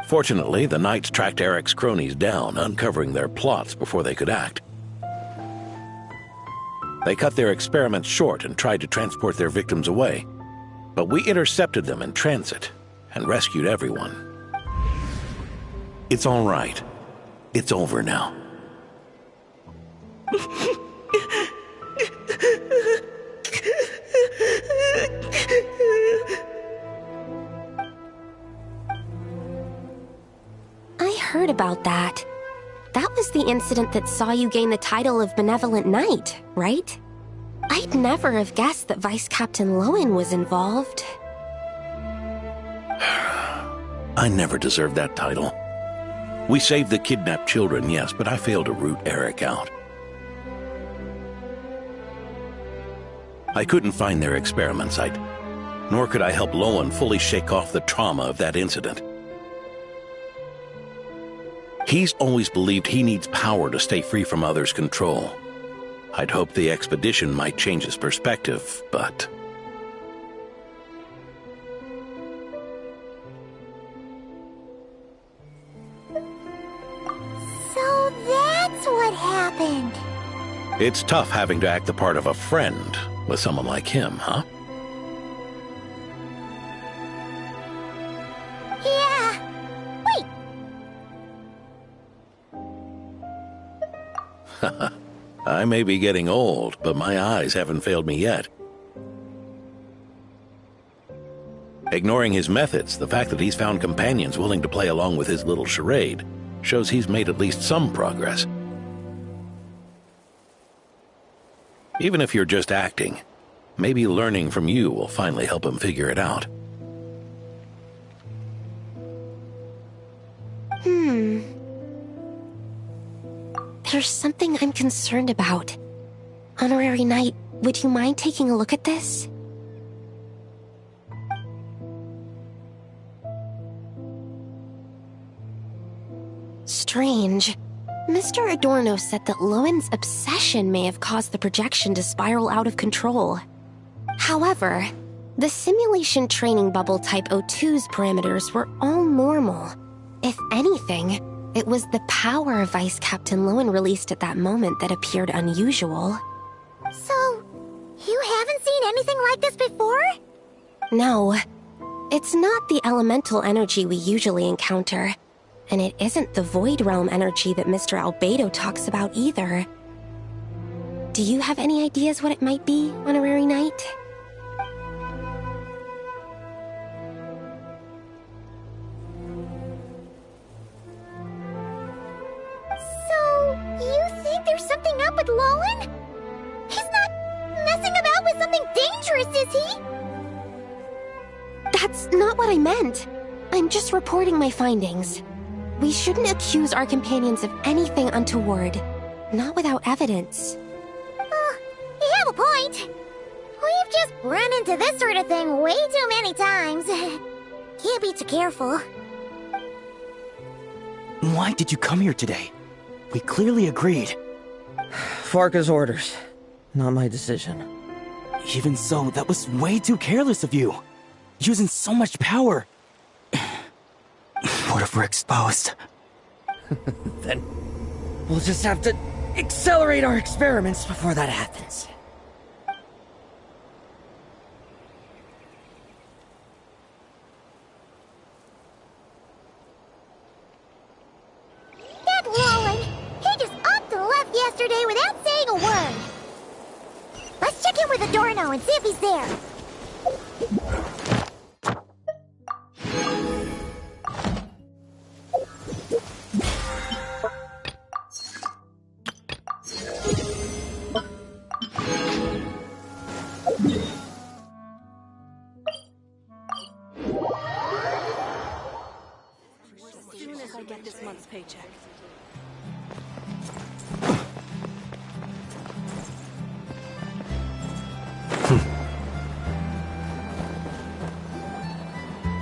Fortunately, the Knights tracked Eric's cronies down, uncovering their plots before they could act. They cut their experiments short and tried to transport their victims away, but we intercepted them in transit and rescued everyone. It's all right. It's over now. I heard about that. That was the incident that saw you gain the title of Benevolent Knight, right? I'd never have guessed that Vice Captain Lowen was involved. I never deserved that title. We saved the kidnapped children, yes, but I failed to root Eric out. I couldn't find their experiment site, nor could I help Lowen fully shake off the trauma of that incident. He's always believed he needs power to stay free from others' control. I'd hoped the expedition might change his perspective, but... So that's what happened. It's tough having to act the part of a friend with someone like him, huh? Yeah. Wait. I may be getting old, but my eyes haven't failed me yet. Ignoring his methods, the fact that he's found companions willing to play along with his little charade shows he's made at least some progress. Even if you're just acting, maybe learning from you will finally help him figure it out. There's something I'm concerned about. Honorary Knight, would you mind taking a look at this? Strange. Mr. Adorno said that Lowen's obsession may have caused the projection to spiral out of control. However, the simulation training bubble type O2's parameters were all normal. If anything, it was the power Vice Captain Lowen released at that moment that appeared unusual. So, you haven't seen anything like this before? No. It's not the elemental energy we usually encounter. And it isn't the Void Realm energy that Mr. Albedo talks about either. Do you have any ideas what it might be, Honorary Knight? There's something up with Lowen? He's not messing about with something dangerous, is he? That's not what I meant. I'm just reporting my findings. We shouldn't accuse our companions of anything untoward. Not without evidence. You have a point. We've just run into this sort of thing way too many times. Can't be too careful. Why did you come here today? We clearly agreed. Farka's orders. Not my decision. Even so, that was way too careless of you. Using so much power. What if we're exposed? Then we'll just have to accelerate our experiments before that happens. That Roland, he just upped and left yesterday without saying a word. Let's check in with Adorno and see if he's there. As soon as I get this month's paycheck.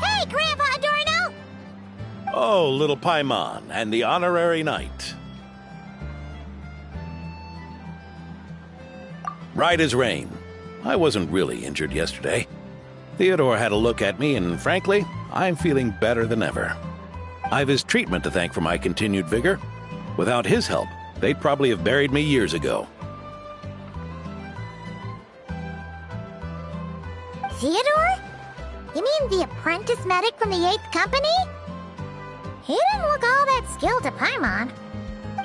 Hey, Grandpa Adorno! Oh, little Paimon and the honorary knight. Right as rain. I wasn't really injured yesterday. Theodore had a look at me, and frankly, I'm feeling better than ever. I've his treatment to thank for my continued vigor. Without his help, they'd probably have buried me years ago. Theodore? You mean the apprentice medic from the 8th Company? He didn't look all that skilled to Paimon.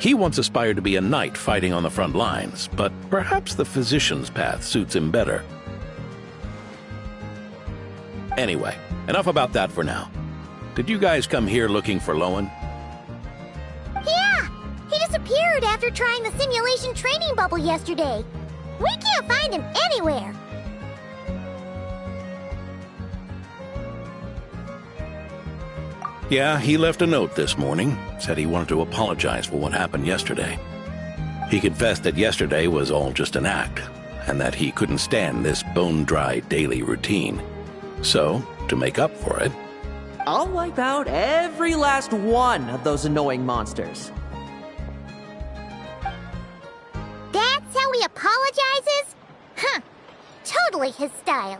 He once aspired to be a knight fighting on the front lines, but perhaps the physician's path suits him better. Anyway, enough about that for now. Did you guys come here looking for Lowen? Yeah! He disappeared after trying the simulation training bubble yesterday. We can't find him anywhere. Yeah, he left a note this morning. Said he wanted to apologize for what happened yesterday. He confessed that yesterday was all just an act, and that he couldn't stand this bone-dry daily routine. So, to make up for it, I'll wipe out every last one of those annoying monsters. That's how he apologizes? Huh. Totally his style.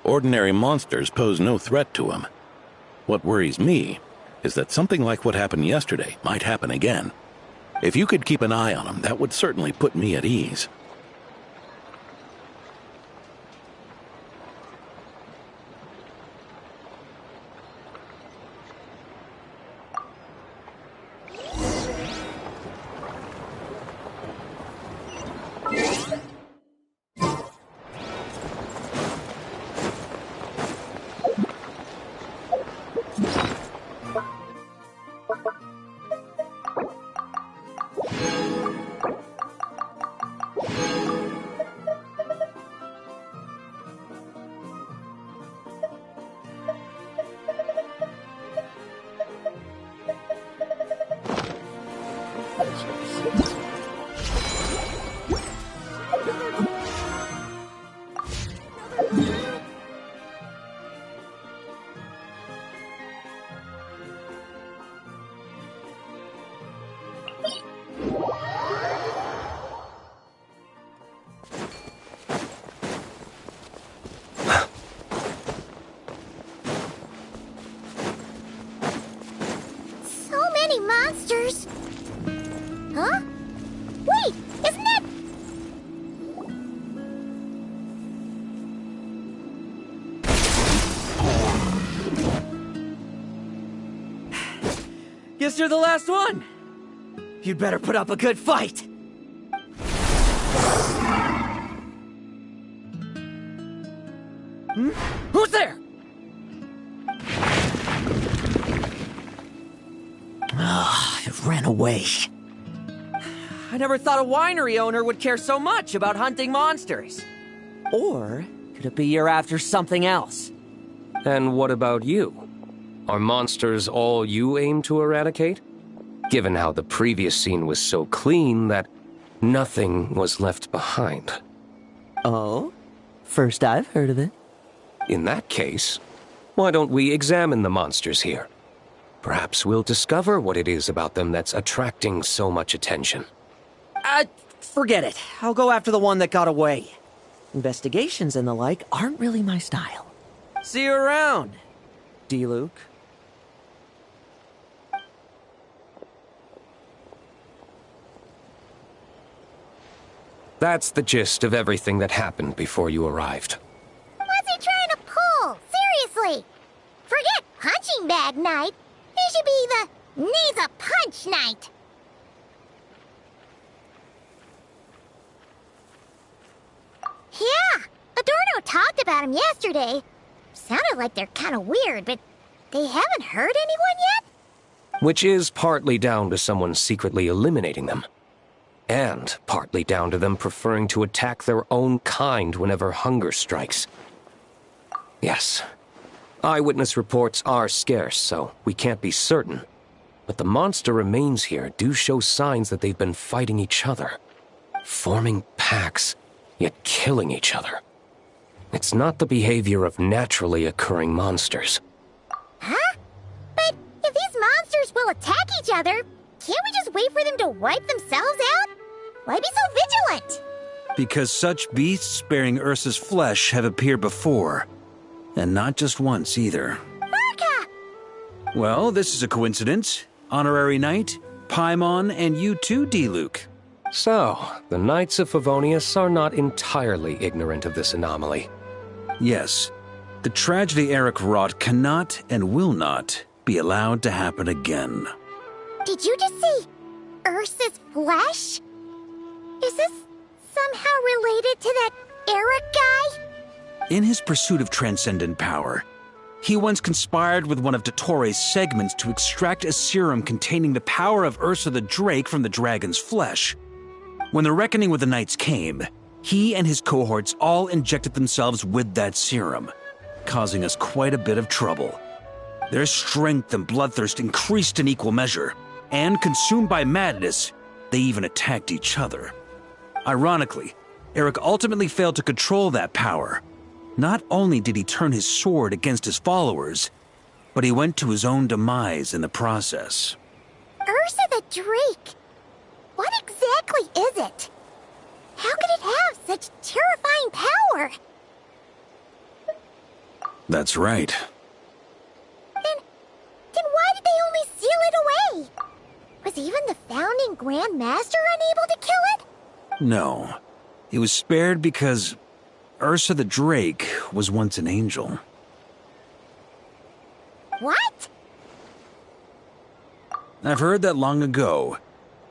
Ordinary monsters pose no threat to him. What worries me is that something like what happened yesterday might happen again. If you could keep an eye on him, that would certainly put me at ease. Monsters? Huh? Wait, isn't it? Guess you're the last one. You'd better put up a good fight. Who's there? It ran away. I never thought a winery owner would care so much about hunting monsters. Or could it be you're after something else? And what about you? Are monsters all you aim to eradicate? Given how the previous scene was so clean that nothing was left behind. Oh? First I've heard of it. In that case, why don't we examine the monsters here? Perhaps we'll discover what it is about them that's attracting so much attention. Forget it. I'll go after the one that got away. Investigations and the like aren't really my style. See you around, D-Luke. That's the gist of everything that happened before you arrived. What's he trying to pull? Seriously! Forget punching bag night. It should be the needs a punch night. Yeah, Adorno talked about him yesterday. Sounded like they're kind of weird, but they haven't hurt anyone yet? Which is partly down to someone secretly eliminating them. And partly down to them preferring to attack their own kind whenever hunger strikes. Yes, eyewitness reports are scarce, so we can't be certain. But the monster remains here do show signs that they've been fighting each other. Forming packs, yet killing each other. It's not the behavior of naturally occurring monsters. Huh? But if these monsters will attack each other, can't we just wait for them to wipe themselves out? Why be so vigilant? Because such beasts bearing Ursa's flesh have appeared before. And not just once, either. Urka! Well, this is a coincidence. Honorary Knight, Paimon, and you too, D-Luke. So, the Knights of Favonius are not entirely ignorant of this anomaly. Yes. The tragedy Eric wrought cannot and will not be allowed to happen again. Did you just see Ursa's flesh? Is this somehow related to that Eric guy? In his pursuit of transcendent power, he once conspired with one of Dottores' segments to extract a serum containing the power of Ursa the Drake from the dragon's flesh. When the reckoning with the Knights came, he and his cohorts all injected themselves with that serum, causing us quite a bit of trouble. Their strength and bloodthirst increased in equal measure, and consumed by madness, they even attacked each other. Ironically, Eric ultimately failed to control that power. Not only did he turn his sword against his followers, but he went to his own demise in the process. Ursa the Drake? What exactly is it? How could it have such terrifying power? That's right. Then why did they only seal it away? Was even the founding Grand Master unable to kill it? No. It was spared because Ursa the Drake was once an angel. What? I've heard that long ago,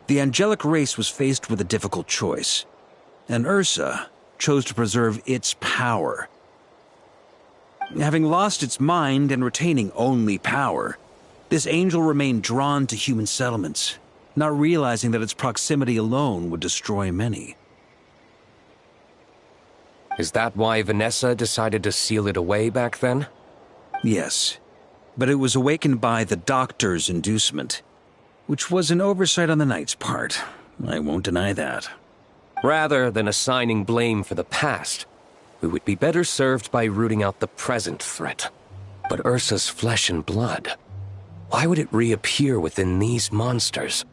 the angelic race was faced with a difficult choice, and Ursa chose to preserve its power. Having lost its mind and retaining only power, this angel remained drawn to human settlements, not realizing that its proximity alone would destroy many. Is that why Vanessa decided to seal it away back then? Yes, but it was awakened by the Doctor's inducement, which was an oversight on the Knight's part. I won't deny that. Rather than assigning blame for the past, we would be better served by rooting out the present threat. But Ursa's flesh and blood, why would it reappear within these monsters?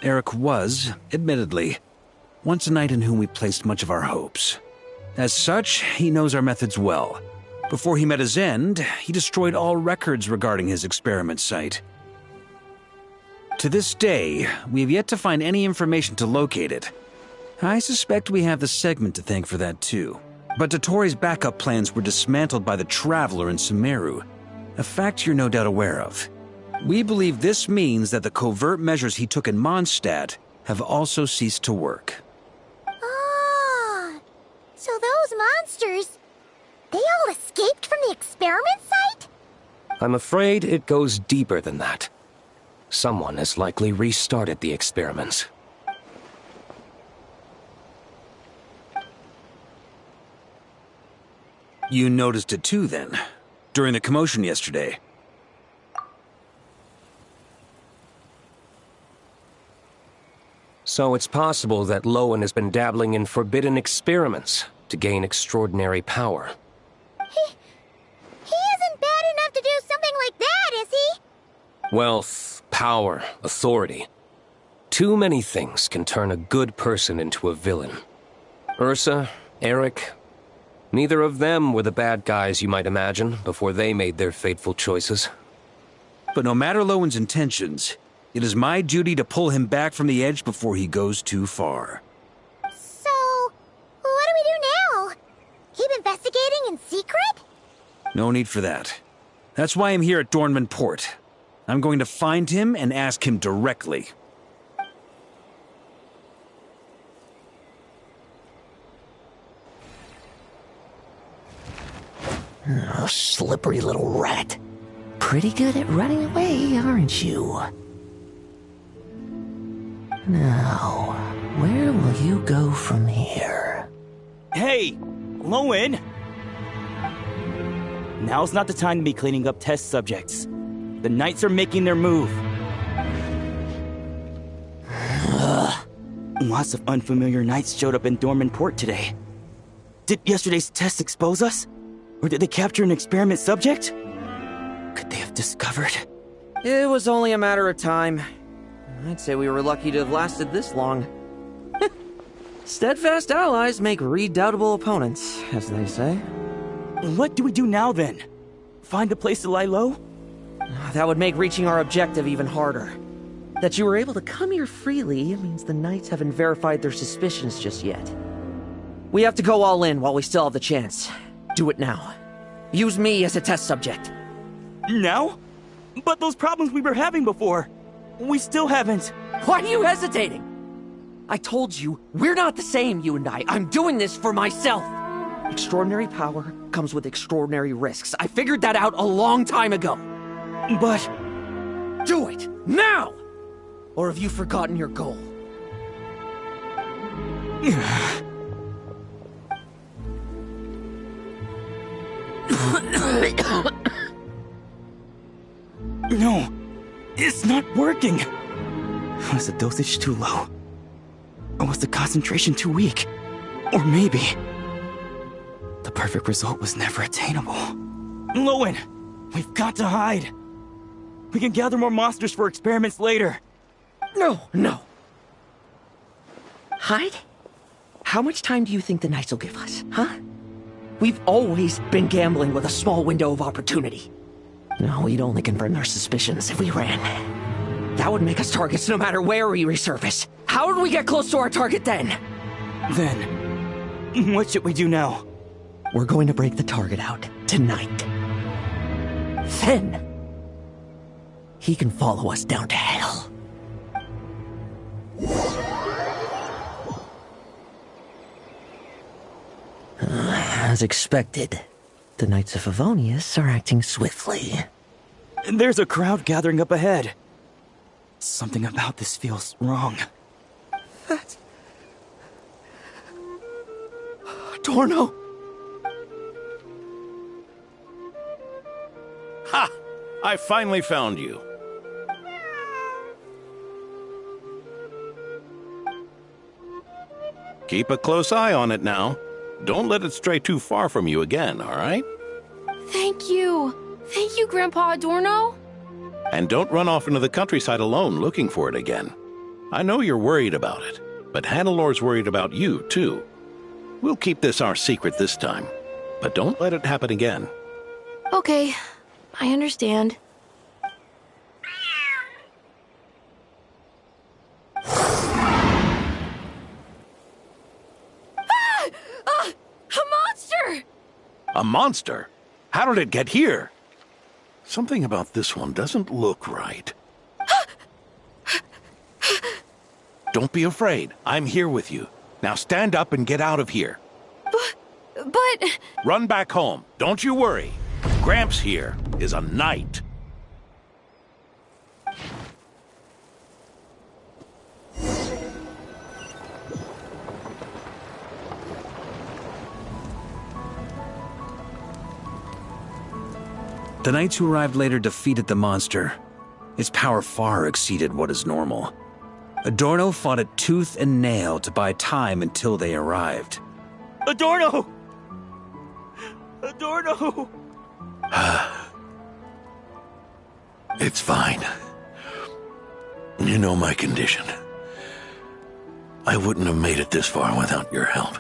Eric was, admittedly, once a knight in whom we placed much of our hopes. As such, he knows our methods well. Before he met his end, he destroyed all records regarding his experiment site. To this day, we have yet to find any information to locate it. I suspect we have the segment to thank for that too. But Dottores' backup plans were dismantled by the Traveler in Sumeru, a fact you're no doubt aware of. We believe this means that the covert measures he took in Mondstadt have also ceased to work. Ah, so those monsters, they all escaped from the experiment site? I'm afraid it goes deeper than that. Someone has likely restarted the experiments. You noticed it too, then, during the commotion yesterday. So it's possible that Lowen has been dabbling in forbidden experiments to gain extraordinary power. He isn't bad enough to do something like that, is he? Wealth, power, authority. Too many things can turn a good person into a villain. Ursa, Eric, neither of them were the bad guys you might imagine before they made their fateful choices. But no matter Lowen's intentions, it is my duty to pull him back from the edge before he goes too far. So, what do we do now? Keep investigating in secret? No need for that. That's why I'm here at Dornman Port. I'm going to find him and ask him directly. Oh, slippery little rat. Pretty good at running away, aren't you? Now, where will you go from here? Hey, Lowen! Now's not the time to be cleaning up test subjects. The Knights are making their move. Lots of unfamiliar Knights showed up in Dorman Port today. Did yesterday's test expose us? Or did they capture an experiment subject? Could they have discovered? It was only a matter of time. I'd say we were lucky to have lasted this long. Steadfast allies make redoubtable opponents, as they say. What do we do now, then? Find a place to lie low? That would make reaching our objective even harder. That you were able to come here freely means the Knights haven't verified their suspicions just yet. We have to go all in while we still have the chance. Do it now. Use me as a test subject. Now? But those problems we were having before, we still haven't. Why are you hesitating? I told you, we're not the same, you and I. I'm doing this for myself. Extraordinary power comes with extraordinary risks. I figured that out a long time ago. But... do it, now! Or have you forgotten your goal? No, it's not working. Was the dosage too low? Or was the concentration too weak? Or maybe the perfect result was never attainable. Lowen, we've got to hide. We can gather more monsters for experiments later. No. Hide? How much time do you think the Knights will give us, huh? We've always been gambling with a small window of opportunity. No, we'd only confirm their suspicions if we ran. That would make us targets no matter where we resurface. How would we get close to our target then? Then, what should we do now? We're going to break the target out tonight. Then, he can follow us down to hell. As expected, the Knights of Favonius are acting swiftly. There's a crowd gathering up ahead. Something about this feels wrong. That's... Torno! Ha! I finally found you. Keep a close eye on it now. Don't let it stray too far from you again, all right? Thank you. Thank you, Grandpa Adorno. And don't run off into the countryside alone looking for it again. I know you're worried about it, but Hannelor's worried about you, too. We'll keep this our secret this time, but don't let it happen again. Okay, I understand. A monster! A monster? How did it get here? Something about this one doesn't look right. Don't be afraid. I'm here with you. Now stand up and get out of here. But... Run back home. Don't you worry. Gramps here is a knight. The knights who arrived later defeated the monster. Its power far exceeded what is normal. Adorno fought it tooth and nail to buy time until they arrived. Adorno! Adorno! It's fine. You know my condition. I wouldn't have made it this far without your help.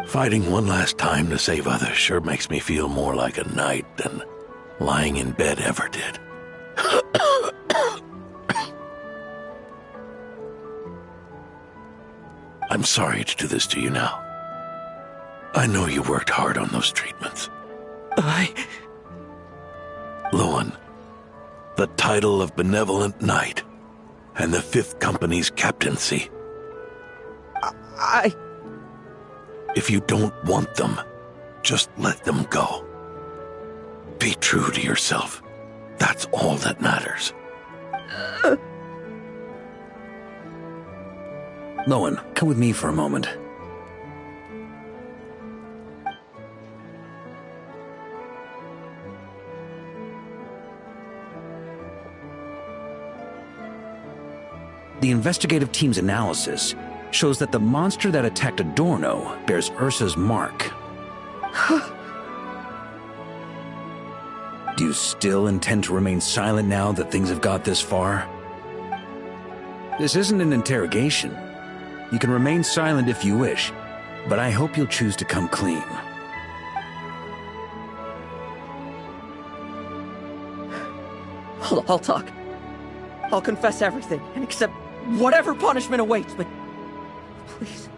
Fighting one last time to save others sure makes me feel more like a knight than lying in bed ever did. I'm sorry to do this to you now. I know you worked hard on those treatments. Lowen, the title of Benevolent Knight and the Fifth Company's captaincy. If you don't want them, just let them go. Be true to yourself. That's all that matters. Lowen, come with me for a moment. The investigative team's analysis shows that the monster that attacked Adorno bears Ursa's mark. Do you still intend to remain silent now that things have got this far? This isn't an interrogation. You can remain silent if you wish, but I hope you'll choose to come clean. I'll talk. I'll confess everything and accept whatever punishment awaits, but please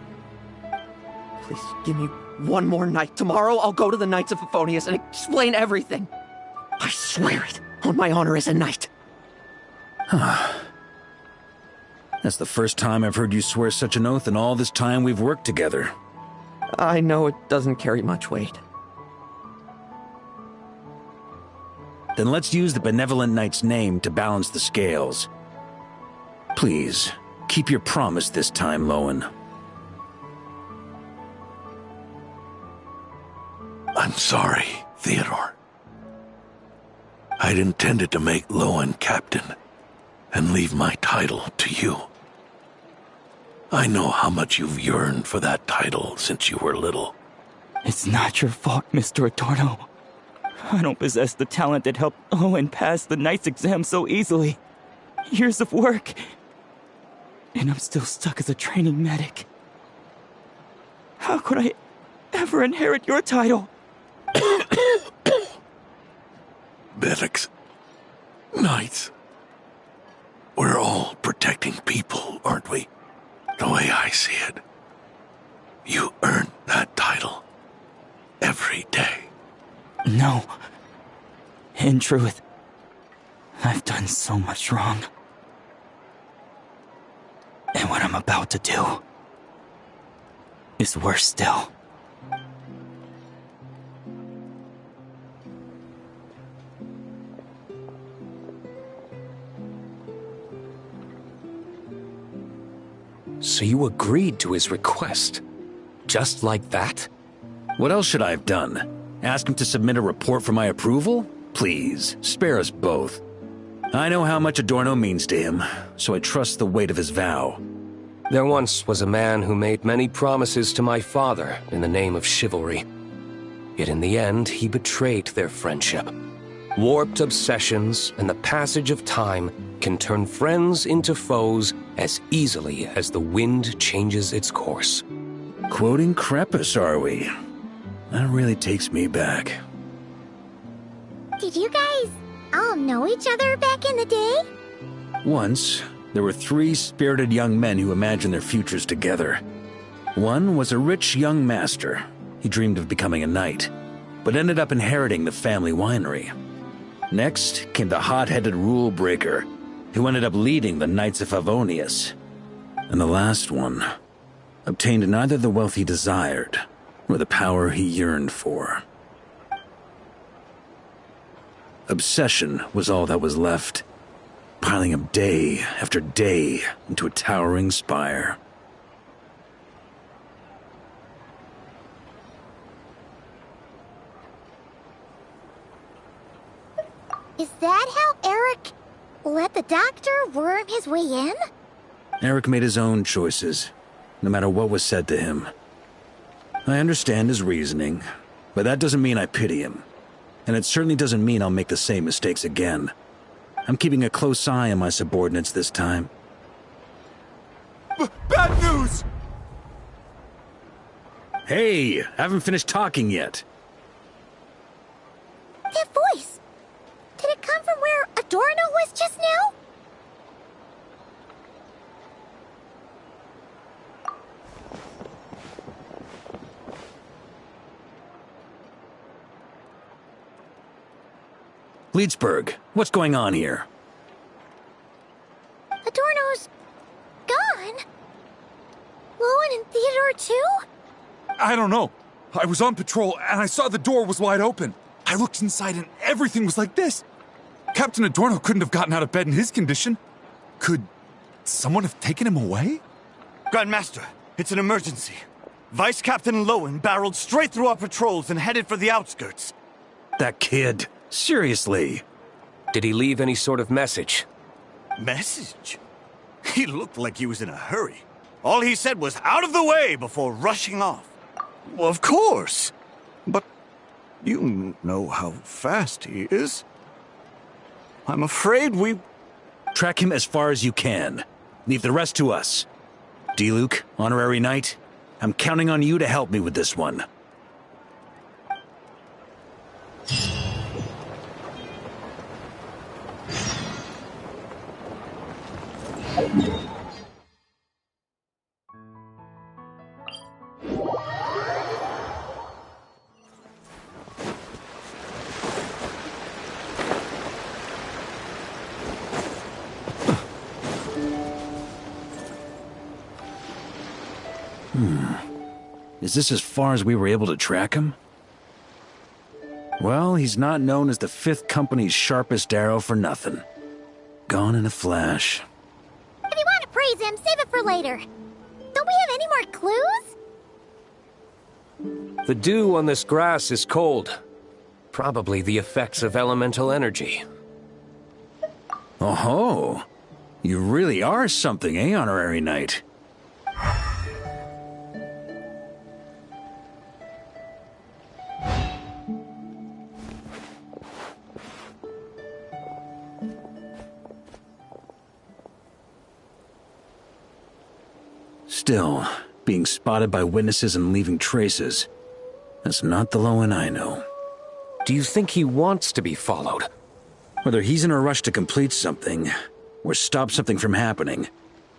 give me one more night. Tomorrow I'll go to the Knights of Favonius and explain everything. I swear it, on my honor as a knight. That's the first time I've heard you swear such an oath in all this time we've worked together. I know it doesn't carry much weight. Then let's use the Benevolent Knight's name to balance the scales. Please, keep your promise this time, Lowen. I'm sorry, Theodore. I'd intended to make Lowen captain and leave my title to you. I know how much you've yearned for that title since you were little. It's not your fault, Mr. Adorno. I don't possess the talent that helped Owen pass the knight's exam so easily. Years of work. And I'm still stuck as a training medic. How could I ever inherit your title? Medics. Knights. We're all protecting people, aren't we? The way I see it. You earned that title. Every day. No. In truth, I've done so much wrong. And what I'm about to do is worse still. So you agreed to his request? Just like that? What else should I have done? Ask him to submit a report for my approval? Please, spare us both. I know how much Adorno means to him, so I trust the weight of his vow. There once was a man who made many promises to my father in the name of chivalry. Yet in the end, he betrayed their friendship. Warped obsessions and the passage of time can turn friends into foes as easily as the wind changes its course. Quoting Crepus, are we? That really takes me back. Did you guys all know each other back in the day? Once, there were 3 spirited young men who imagined their futures together. One was a rich young master. He dreamed of becoming a knight, but ended up inheriting the family winery. Next came the hot-headed rule breaker, who ended up leading the Knights of Favonius. And the last one obtained neither the wealth he desired, nor the power he yearned for. Obsession was all that was left, piling up day after day into a towering spire. Eric let the doctor worm his way in? Eric made his own choices, no matter what was said to him. I understand his reasoning, but that doesn't mean I pity him. And it certainly doesn't mean I'll make the same mistakes again. I'm keeping a close eye on my subordinates this time. Bad news! Hey, haven't finished talking yet. That voice! Did it come from where Adorno was just now? Leedsburg, what's going on here? Adorno's gone? Lowen and Theodore too? I don't know. I was on patrol and I saw the door was wide open. I looked inside and everything was like this. Captain Adorno couldn't have gotten out of bed in his condition. Could someone have taken him away? Grandmaster, it's an emergency. Vice Captain Lowen barreled straight through our patrols and headed for the outskirts. That kid. Seriously. Did he leave any sort of message? Message? He looked like he was in a hurry. All he said was out of the way before rushing off. Well, of course. But you know how fast he is. I'm afraid we... Track him as far as you can. Leave the rest to us. D-Luke, Honorary Knight, I'm counting on you to help me with this one. Is this as far as we were able to track him? Well, he's not known as the 5th Company's sharpest arrow for nothing. Gone in a flash. If you want to praise him, save it for later. Don't we have any more clues? The dew on this grass is cold. Probably the effects of elemental energy. Oh-ho! You really are something, eh, Honorary Knight? Still, being spotted by witnesses and leaving traces, that's not the Lowen I know. Do you think he wants to be followed? Whether he's in a rush to complete something, or stop something from happening,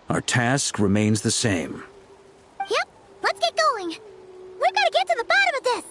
our task remains the same. Yep, let's get going. We've got to get to the bottom of this.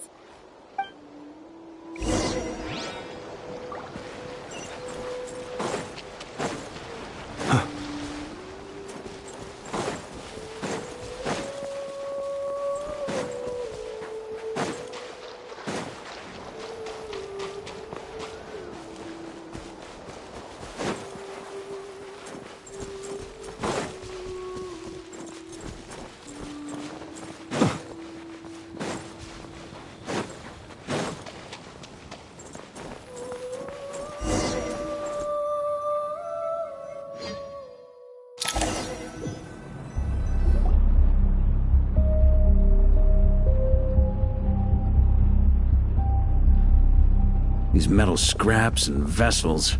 These metal scraps and vessels.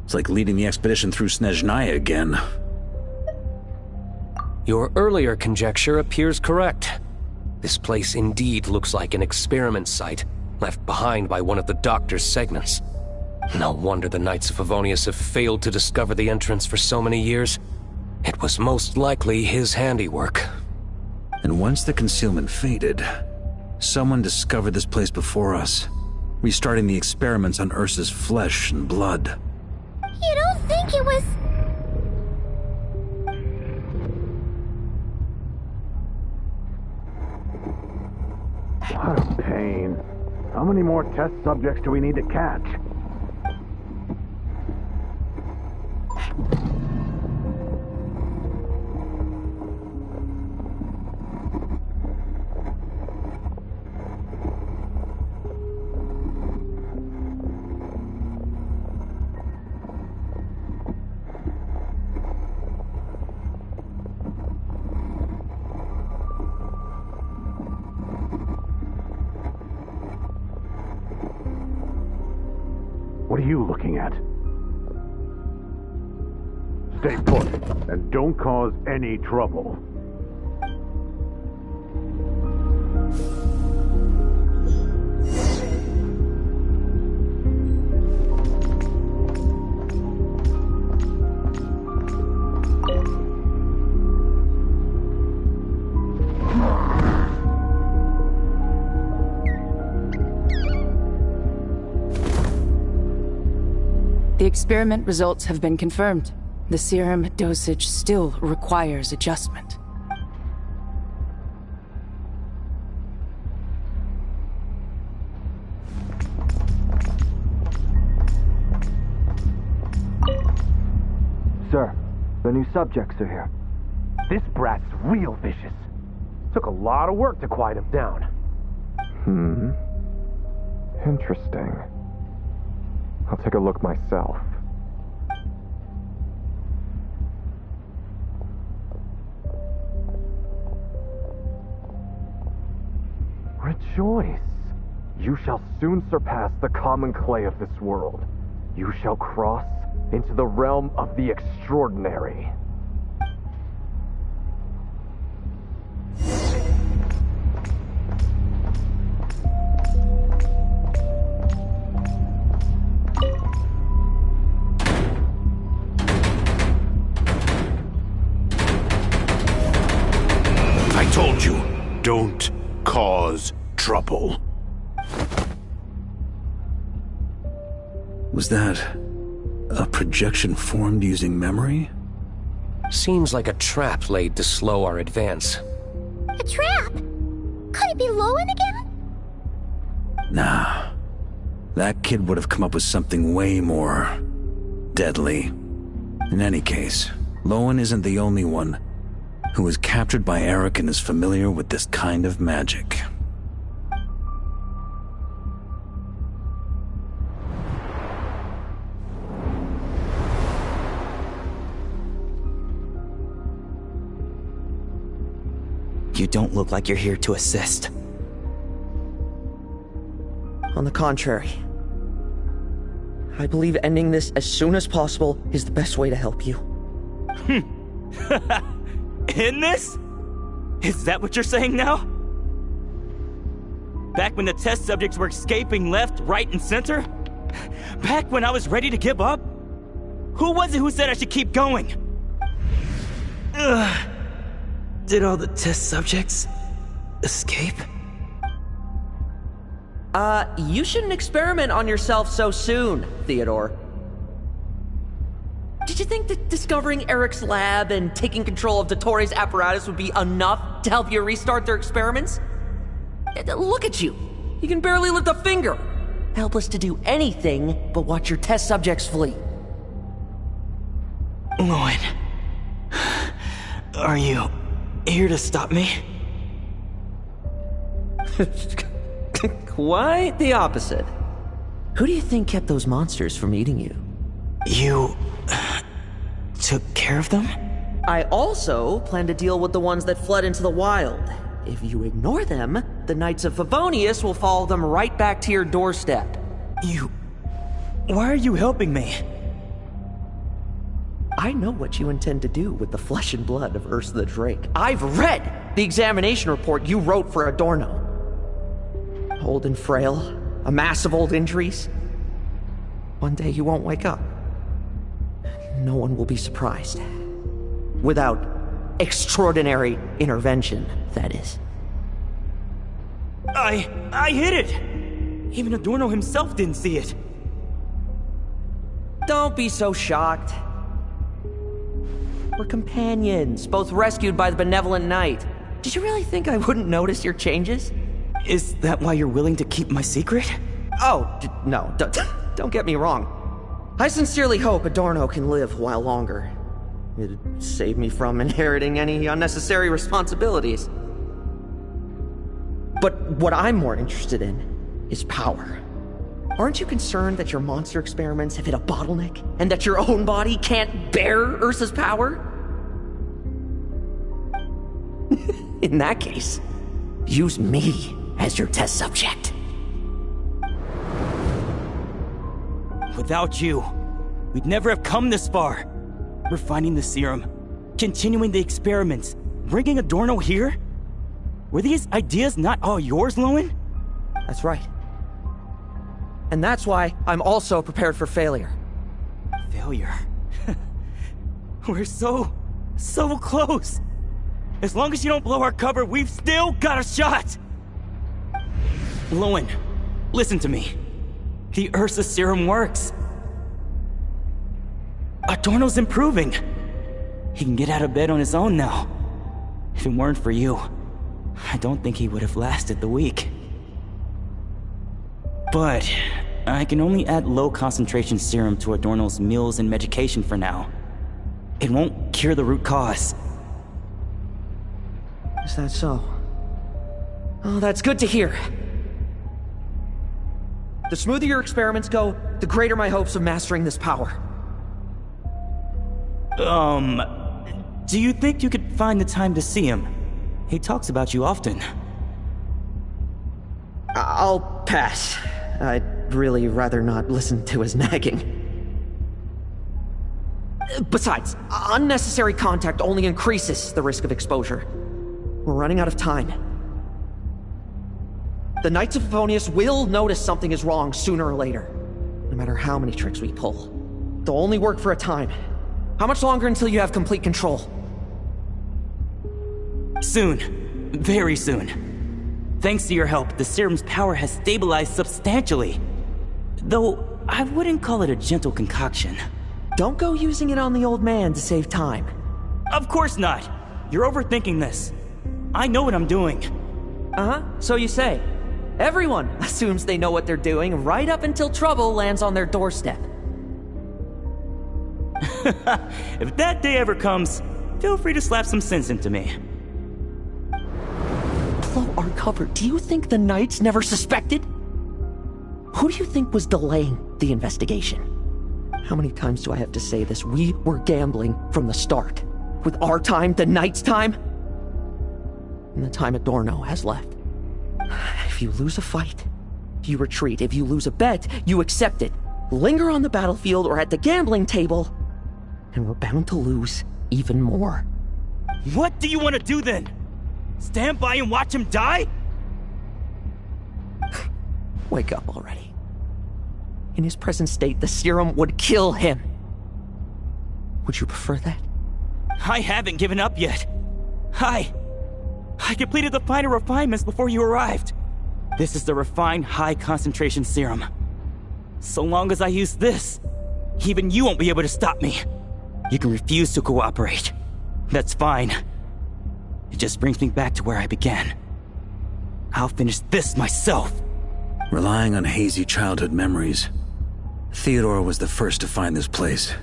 It's like leading the expedition through Snezhnaya again. Your earlier conjecture appears correct. This place indeed looks like an experiment site, left behind by one of the Doctor's segments. No wonder the Knights of Favonius have failed to discover the entrance for so many years. It was most likely his handiwork. And once the concealment faded, someone discovered this place before us, restarting the experiments on Ursa's flesh and blood. You don't think it was... What a pain. How many more test subjects do we need to catch? What are you looking at? Stay put, and don't cause any trouble. The experiment results have been confirmed. The serum dosage still requires adjustment. Sir, the new subjects are here. This brat's real vicious. Took a lot of work to quiet him down. Interesting. I'll take a look myself. Rejoice! You shall soon surpass the common clay of this world. You shall cross into the realm of the extraordinary. I told you, don't cause trouble. Was that a projection formed using memory? Seems like a trap laid to slow our advance. A trap? Could it be Lowen again? Nah. That kid would have come up with something way more deadly. In any case, Lowen isn't the only one who was captured by Eric and is familiar with this kind of magic. You don't look like you're here to assist. On the contrary, I believe ending this as soon as possible is the best way to help you. In this? Is that what you're saying now? Back when the test subjects were escaping left, right, and center? Back when I was ready to give up? Who was it who said I should keep going? Ugh. Did all the test subjects escape? You shouldn't experiment on yourself so soon, Theodore. Did you think that discovering Eric's lab and taking control of Dottoro's apparatus would be enough to help you restart their experiments? Look at you. You can barely lift a finger. Helpless to do anything but watch your test subjects flee. Lowen, are you here to stop me? Quite the opposite. Who do you think kept those monsters from eating you? You took care of them? I also plan to deal with the ones that fled into the wild. If you ignore them, the Knights of Favonius will follow them right back to your doorstep. Why are you helping me? I know what you intend to do with the flesh and blood of Ursa the Drake. I've read the examination report you wrote for Adorno. Old and frail, a mass of old injuries. One day you won't wake up. No one will be surprised. Without extraordinary intervention, that is. I hit it! Even Adorno himself didn't see it. Don't be so shocked. We're companions, both rescued by the benevolent knight. Did you really think I wouldn't notice your changes? Is that why you're willing to keep my secret? Oh, no, don't get me wrong. I sincerely hope Adorno can live while longer. It'd save me from inheriting any unnecessary responsibilities. But what I'm more interested in is power. Aren't you concerned that your monster experiments have hit a bottleneck, and that your own body can't bear Ursa's power? In that case, use me as your test subject. Without you, we'd never have come this far. Refining the serum, continuing the experiments, bringing Adorno here? Were these ideas not all yours, Lowen? That's right. And that's why I'm also prepared for failure. Failure? We're so close. As long as you don't blow our cover, we've still got a shot! Lowen, listen to me. The Ursa serum works. Adorno's improving. He can get out of bed on his own now. If it weren't for you, I don't think he would have lasted the week. But I can only add low concentration serum to Adorno's meals and medication for now. It won't cure the root cause. Is that so? Oh, that's good to hear. The smoother your experiments go, the greater my hopes of mastering this power. Do you think you could find the time to see him? He talks about you often. I'll pass. I'd really rather not listen to his nagging. Besides, unnecessary contact only increases the risk of exposure. We're running out of time. The Knights of Favonius will notice something is wrong sooner or later, no matter how many tricks we pull. They'll only work for a time. How much longer until you have complete control? Soon. Very soon. Thanks to your help, the serum's power has stabilized substantially. Though, I wouldn't call it a gentle concoction. Don't go using it on the old man to save time. Of course not! You're overthinking this. I know what I'm doing. Uh-huh, so you say. Everyone assumes they know what they're doing right up until trouble lands on their doorstep. If that day ever comes, feel free to slap some sense into me. Blow our cover. Do you think the Knights never suspected? Who do you think was delaying the investigation? How many times do I have to say this? We were gambling from the start. With our time, the Knights' time, and the time Adorno has left. If you lose a fight, you retreat. If you lose a bet, you accept it. Linger on the battlefield or at the gambling table, and we're bound to lose even more. What do you want to do then? Stand by and watch him die? Wake up already. In his present state, the serum would kill him. Would you prefer that? I haven't given up yet. I completed the final refinements before you arrived. This is the refined high-concentration serum. So long as I use this, even you won't be able to stop me. You can refuse to cooperate. That's fine. It just brings me back to where I began. I'll finish this myself. Relying on hazy childhood memories, Theodore was the first to find this place,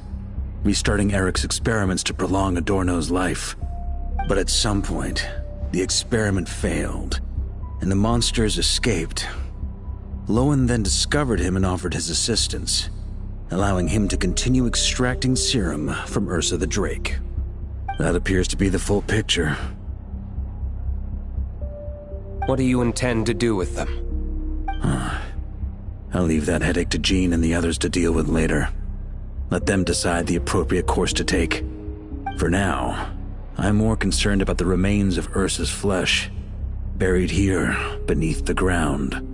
restarting Eric's experiments to prolong Adorno's life. But at some point, the experiment failed, and the monsters escaped. Lowen then discovered him and offered his assistance, allowing him to continue extracting serum from Ursa the Drake. That appears to be the full picture. What do you intend to do with them? I'll leave that headache to Jean and the others to deal with later. Let them decide the appropriate course to take. For now, I'm more concerned about the remains of Ursa's flesh, buried here beneath the ground.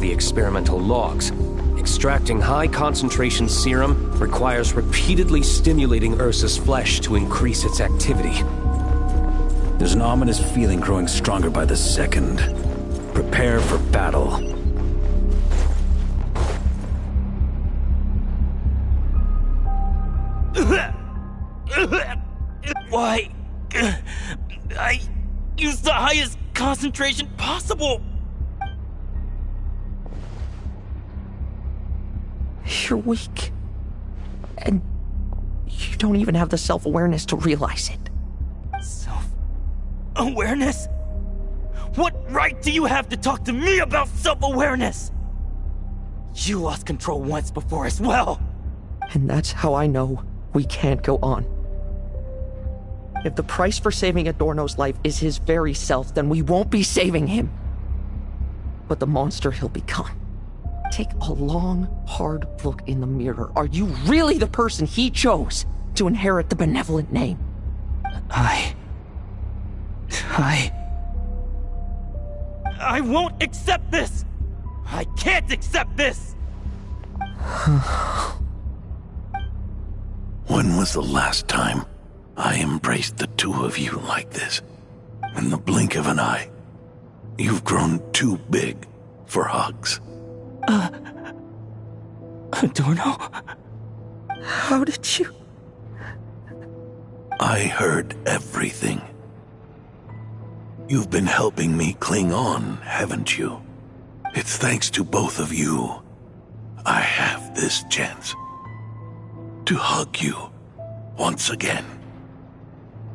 Experimental logs. Extracting high-concentration serum requires repeatedly stimulating Ursa's flesh to increase its activity. There's an ominous feeling growing stronger by the second. Prepare for battle. Why? I used the highest concentration possible. You're weak. And you don't even have the self-awareness to realize it. Self-awareness? What right do you have to talk to me about self-awareness? You lost control once before as well. And that's how I know we can't go on. If the price for saving Adorno's life is his very self, then we won't be saving him, but the monster he'll become. Take a long, hard look in the mirror. Are you really the person he chose to inherit the benevolent name? I won't accept this! I can't accept this! When was the last time I embraced the two of you like this? In the blink of an eye. You've grown too big for hugs. Adorno? How did you... I heard everything. You've been helping me cling on, haven't you? It's thanks to both of you I have this chance to hug you once again.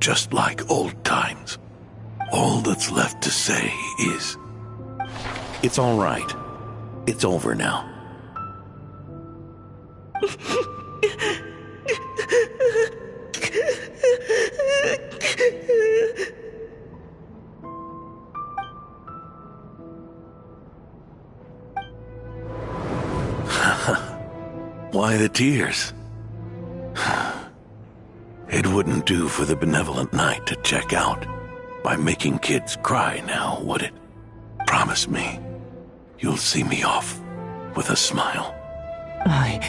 Just like old times. All that's left to say is... It's all right. It's over now. Why the tears? It wouldn't do for the benevolent knight to check out by making kids cry now, would it? Promise me you'll see me off with a smile. I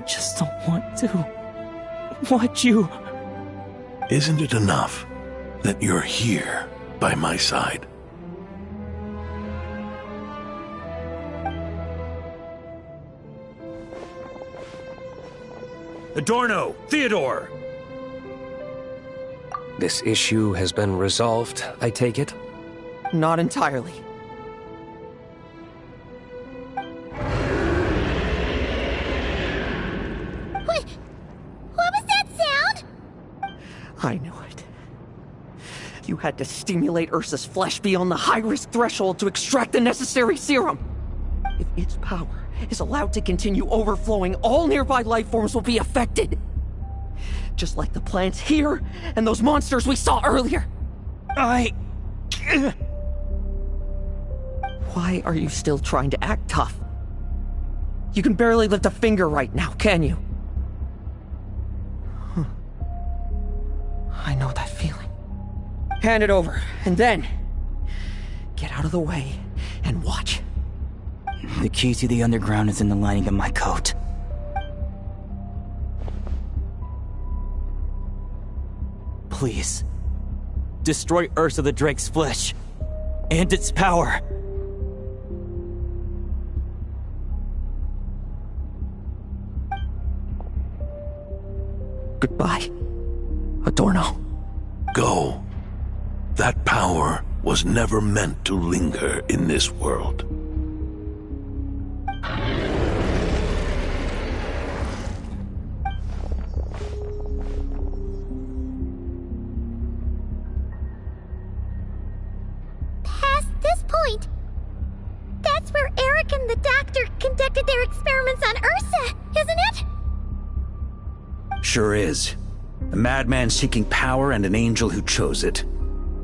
just don't want to watch you. Isn't it enough that you're here by my side? Adorno! Theodore! This issue has been resolved, I take it? Not entirely. What was that sound? I knew it. You had to stimulate Ursa's flesh beyond the high-risk threshold to extract the necessary serum. If its power is allowed to continue overflowing, all nearby life forms will be affected. Just like the plants here and those monsters we saw earlier. Why are you still trying to act tough? You can barely lift a finger right now, can you? I know that feeling. Hand it over, and then get out of the way and watch. The key to the underground is in the lining of my coat. Please, destroy Ursa the Drake's flesh and its power. Goodbye, Adorno. Go. That power was never meant to linger in this world. Past this point, that's where Eric and the doctor conducted their experiments on Ursa, isn't it? Sure is. A madman seeking power and an angel who chose it.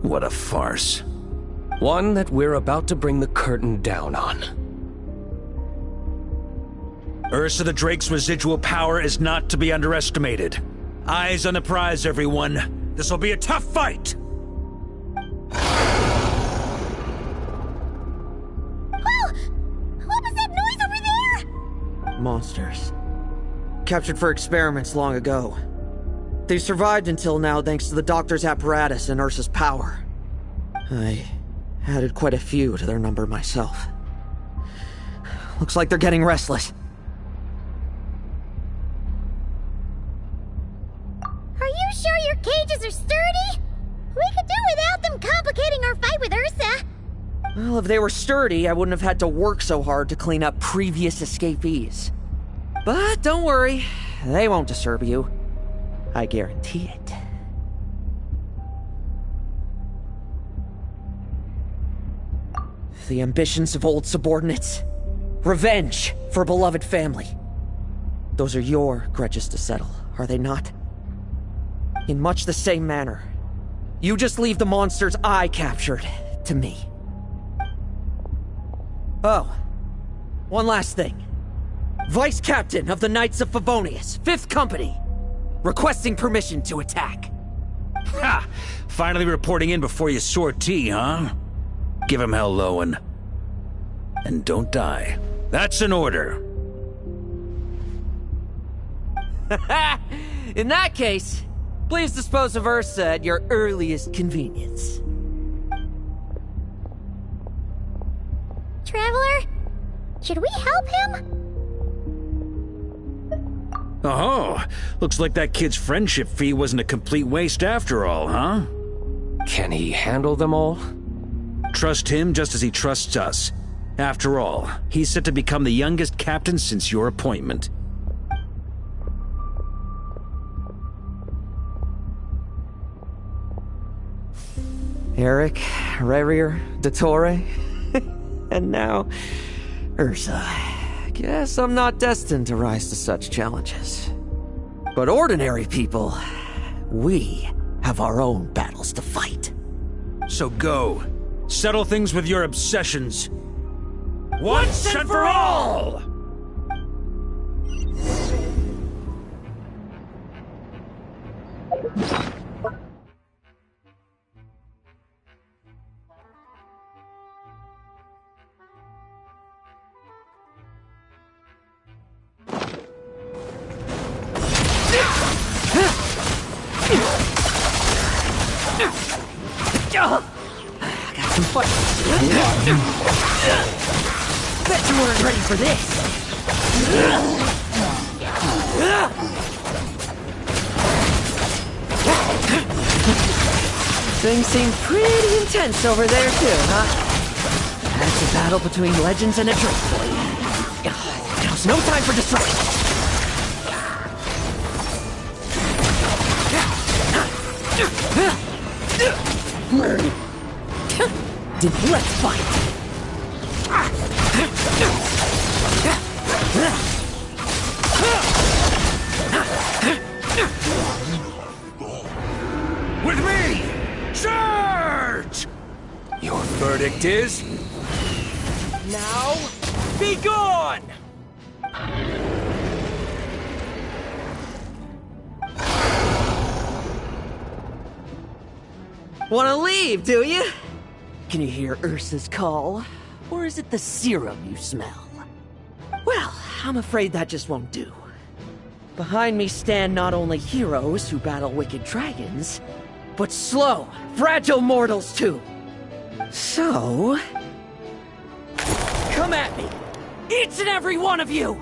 What a farce. One that we're about to bring the curtain down on. Ursa the Drake's residual power is not to be underestimated. Eyes on the prize, everyone. This will be a tough fight! Oh! What was that noise over there? Monsters. Captured for experiments long ago. They've survived until now thanks to the doctor's apparatus and Ursa's power. I added quite a few to their number myself. Looks like they're getting restless. Are you sure your cages are sturdy? We could do without them complicating our fight with Ursa. Well, if they were sturdy, I wouldn't have had to work so hard to clean up previous escapees. But don't worry, they won't disturb you. I guarantee it. The ambitions of old subordinates. Revenge for beloved family. Those are your grudges to settle, are they not? In much the same manner, you just leave the monsters I captured to me. Oh, one last thing. Vice Captain of the Knights of Favonius, 5th Company, requesting permission to attack. Ha! Finally reporting in before you sortie, huh? Give him hell, Lowen. And don't die. That's an order. In that case, please dispose of Ursa at your earliest convenience. Traveler? Should we help him? Oh, looks like that kid's friendship fee wasn't a complete waste after all, huh? Can he handle them all? Trust him just as he trusts us. After all, he's set to become the youngest captain since your appointment. Eric, Rerier, Dottore, and now Ursa. Guess I'm not destined to rise to such challenges. But ordinary people, we have our own battles to fight. So go. Settle things with your obsessions. Once and for all! Got some fun. Bet you weren't ready for this. Things seem pretty intense over there too, huh? That's a battle between legends and a drink for you. Now's no time for distraction. Then let's fight. With me! Charge! Your verdict is... Now, be gone! Wanna leave, do you? Can you hear Ursa's call? Or is it the serum you smell? Well, I'm afraid that just won't do. Behind me stand not only heroes who battle wicked dragons, but slow, fragile mortals too. So... come at me! Each and every one of you!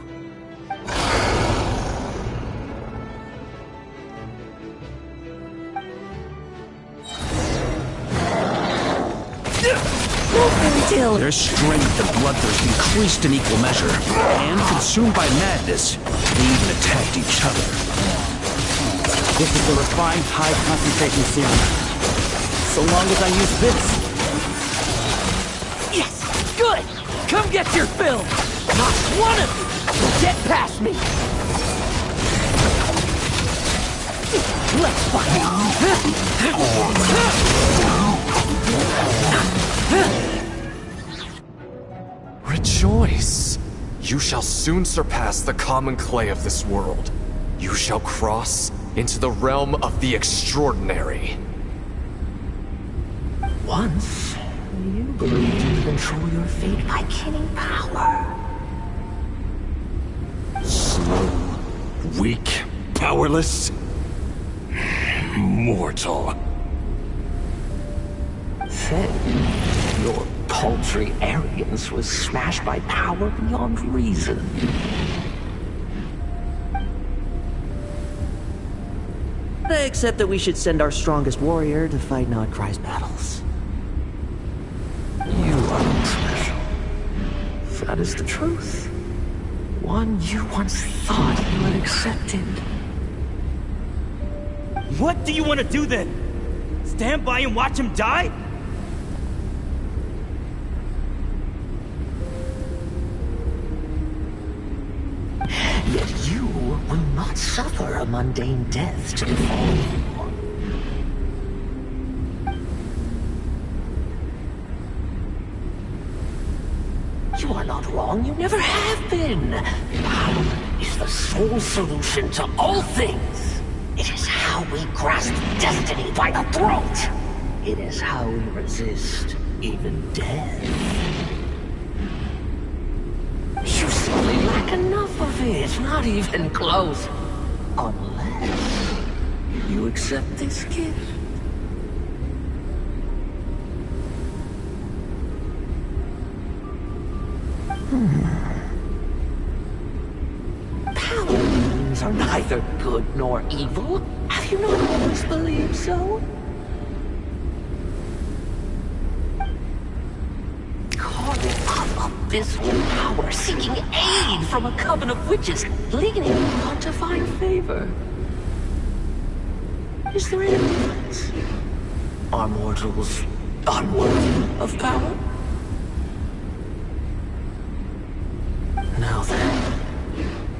Until... Their strength and bloodthirst increased in equal measure, and consumed by madness, they even attacked each other. This is the refined high-concentration serum. So long as I use this. Yes! Good! Come get your fill! Not one of you will get past me! Let's fight! Rejoice! You shall soon surpass the common clay of this world. You shall cross into the realm of the extraordinary. Once, you believed you could control your fate by killing power. Slow, weak, powerless, mortal. Then, your paltry arrogance was smashed by power beyond reason. Except that we should send our strongest warrior to fight Nodcry's battles. You one special. That is the truth. One you once thought you had accepted. What do you want to do then? Stand by and watch him die? Yet you will not suffer a mundane death to befall you. You are not wrong, you never have been. Power is the sole solution to all things. It is how we grasp destiny by the throat. It is how we resist even death. You simply lack enough of it, not even close. Unless you accept this gift. Powers are neither good nor evil. Have you not always believed so? Calling up abysmal power, seeking aid from a coven of witches, leaning on to find favor. Is there any difference? Are mortals unworthy of power? Now then,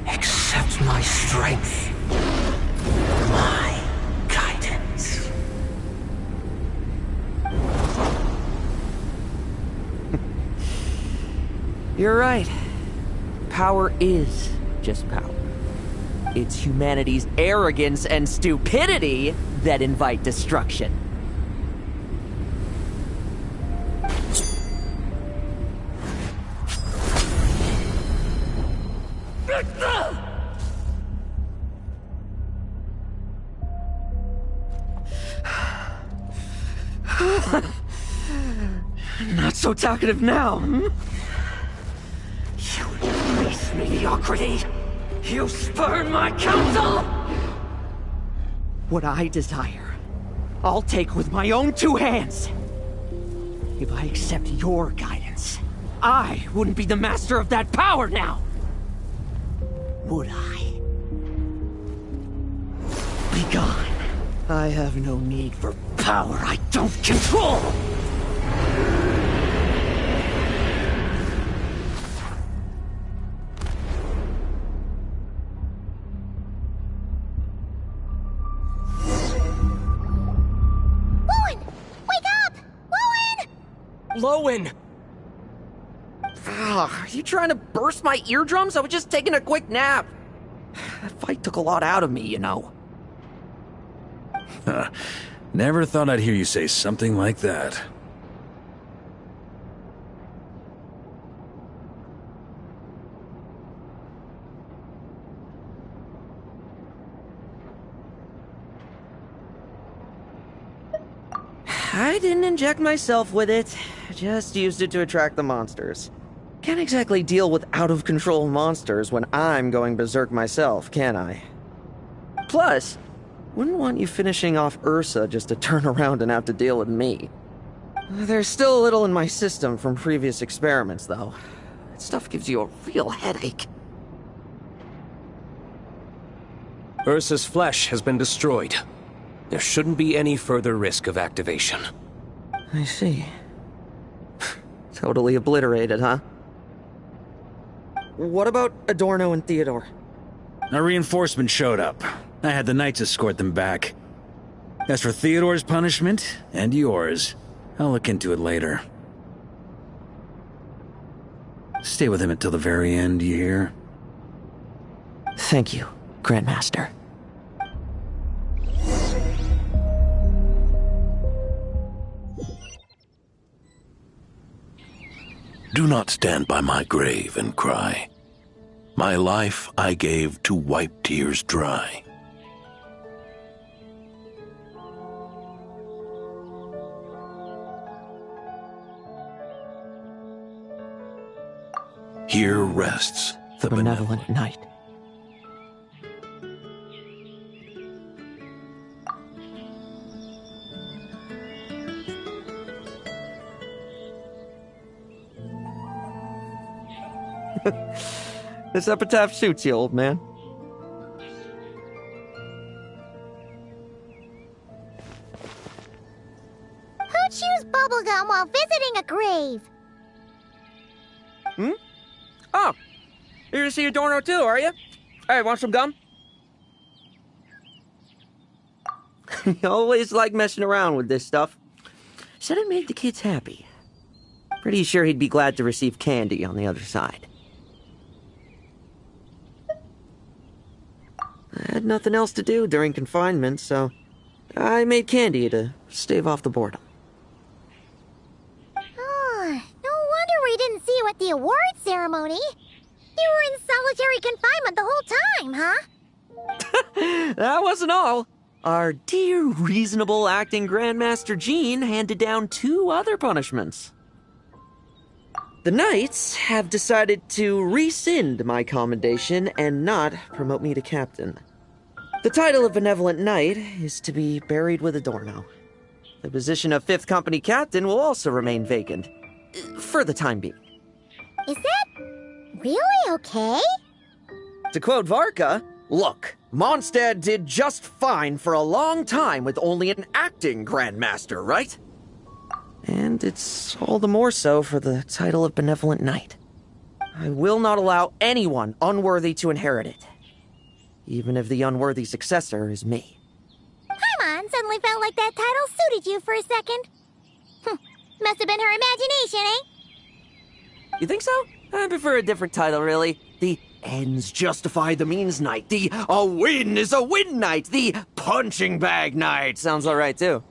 accept my strength, my guidance. You're right. Power is just power. It's humanity's arrogance and stupidity that invite destruction. Not so talkative now, hmm? You embrace mediocrity. You spurn my counsel. What I desire, I'll take with my own two hands. If I accept your guidance, I wouldn't be the master of that power now. Would I? Be gone. I have no need for power I don't control. Lowen! Are you trying to burst my eardrums? I was just taking a quick nap. That fight took a lot out of me, you know. Never thought I'd hear you say something like that. I didn't inject myself with it. Just used it to attract the monsters. Can't exactly deal with out-of-control monsters when I'm going berserk myself, can I? Plus, wouldn't want you finishing off Ursa just to turn around and have to deal with me. There's still a little in my system from previous experiments, though. That stuff gives you a real headache. Ursa's flesh has been destroyed. There shouldn't be any further risk of activation. I see. Totally obliterated, huh? What about Adorno and Theodore? A reinforcement showed up. I had the Knights escort them back. As for Theodore's punishment, and yours, I'll look into it later. Stay with him until the very end, you hear? Thank you, Grandmaster. Do not stand by my grave and cry. My life I gave to wipe tears dry. Here rests the benevolent knight. This epitaph suits you, old man. Who chews bubblegum while visiting a grave? Hmm? Oh, you're to see Adorno too, are you? Hey, want some gum? You always like messing around with this stuff. Said it made the kids happy. Pretty sure he'd be glad to receive candy on the other side. I had nothing else to do during confinement, so I made candy to stave off the boredom. Oh, no wonder we didn't see you at the award ceremony. You were in solitary confinement the whole time, huh? That wasn't all. Our dear, reasonable acting Grandmaster Jean handed down 2 other punishments. The Knights have decided to rescind my commendation and not promote me to captain. The title of Benevolent Knight is to be buried with Adorno. The position of 5th Company Captain will also remain vacant, for the time being. Is that really okay? To quote Varka, look, Mondstadt did just fine for a long time with only an acting Grandmaster, right? And it's all the more so for the title of Benevolent Knight. I will not allow anyone unworthy to inherit it, even if the unworthy successor is me. Paimon suddenly felt like that title suited you for a second. Must have been her imagination, eh? You think so? I prefer a different title, really. The ends justify the means Knight. The a win is a win Knight. The punching bag Knight sounds alright, too.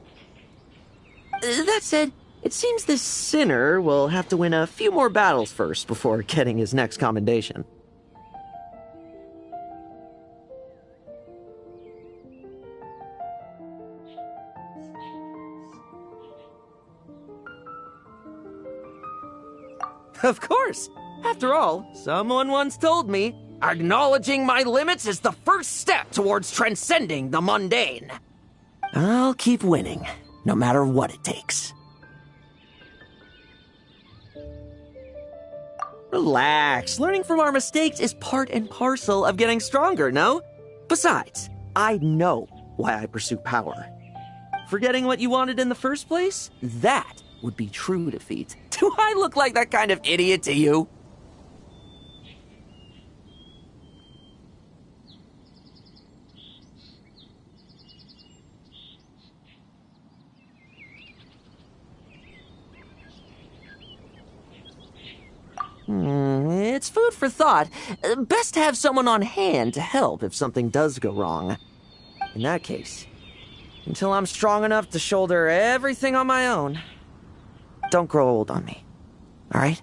That said, it seems this sinner will have to win a few more battles first before getting his next commendation. Of course! After all, someone once told me, acknowledging my limits is the first step towards transcending the mundane. I'll keep winning, no matter what it takes. Relax. Learning from our mistakes is part and parcel of getting stronger, no? Besides, I know why I pursue power. Forgetting what you wanted in the first place? That would be true defeat. Do I look like that kind of idiot to you? It's food for thought. Best to have someone on hand to help if something does go wrong. In that case, until I'm strong enough to shoulder everything on my own, don't grow old on me. All right?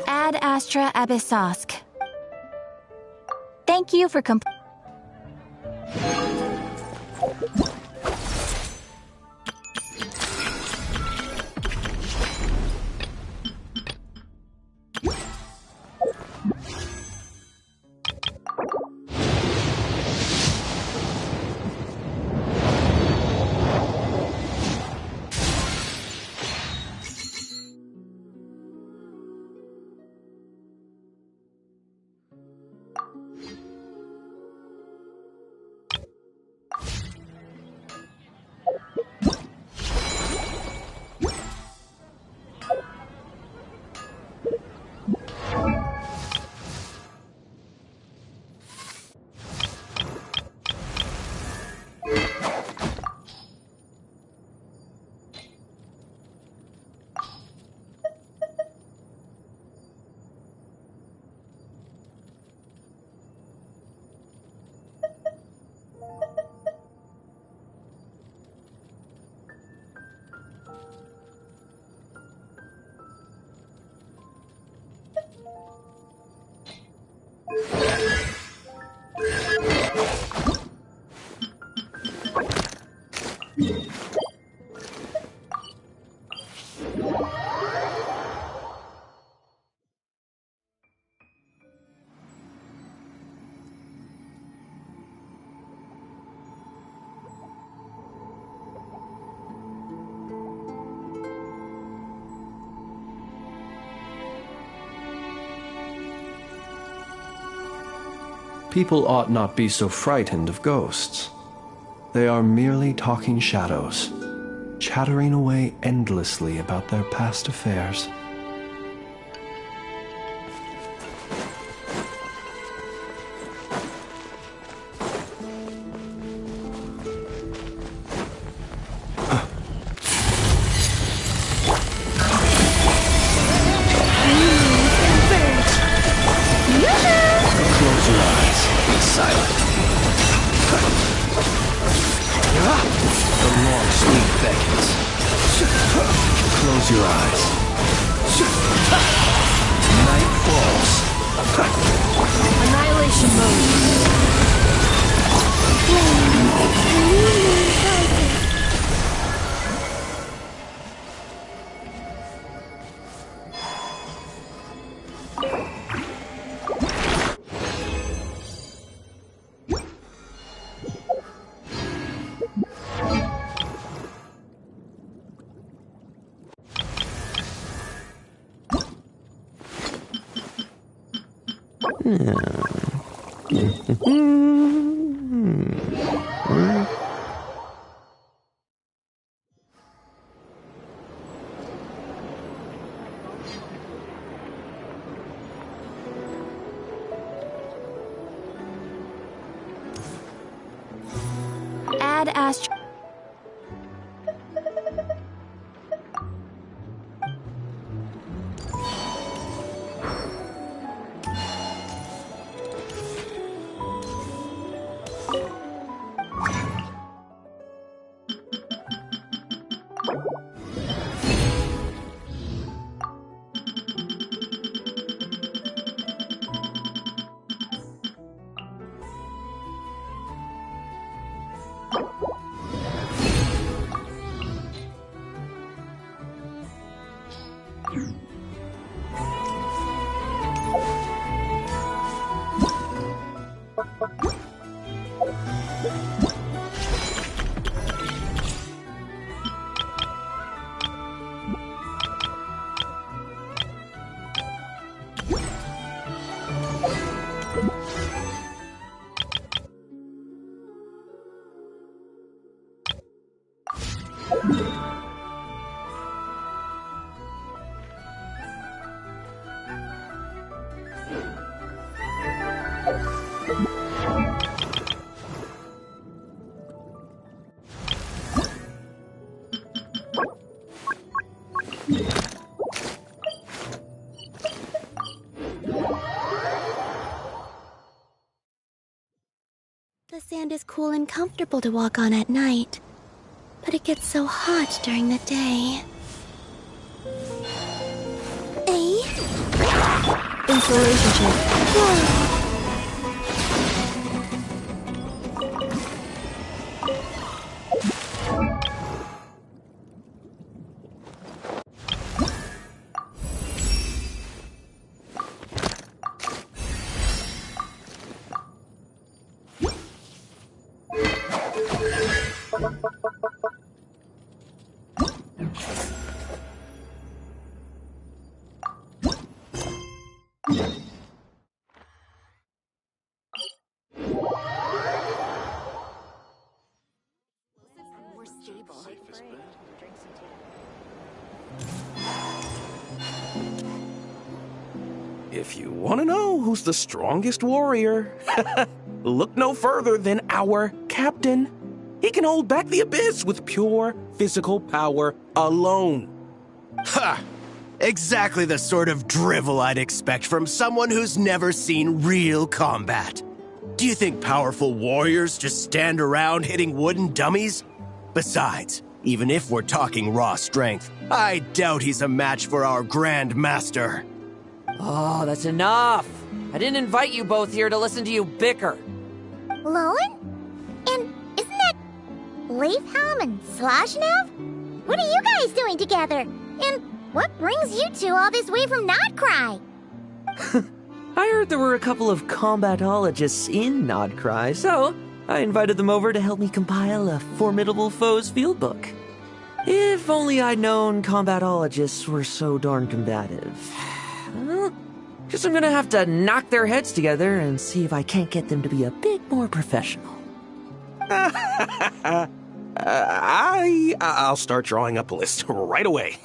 Ad Astra Abyssosk. Thank you for People ought not be so frightened of ghosts. They are merely talking shadows, chattering away endlessly about their past affairs. Add astro. The sand is cool and comfortable to walk on at night, but it gets so hot during the day. Insulation check. Whoa. If you want to know who's the strongest warrior, look no further than our captain. He can hold back the abyss with pure physical power alone. Ha! Exactly the sort of drivel I'd expect from someone who's never seen real combat. Do you think powerful warriors just stand around hitting wooden dummies? Besides, even if we're talking raw strength, I doubt he's a match for our Grand Master. Oh, that's enough! I didn't invite you both here to listen to you bicker. Lowen? And isn't that Leifhelm and Slajnev? What are you guys doing together? And what brings you two all this way from Nodcry? I heard there were a couple of combatologists in Nodcry, so I invited them over to help me compile a Formidable Foes fieldbook. If only I'd known combatologists were so darn combative. Well, Guess I'm gonna have to knock their heads together and see if I can't get them to be a bit more professional. I'll start drawing up a list right away.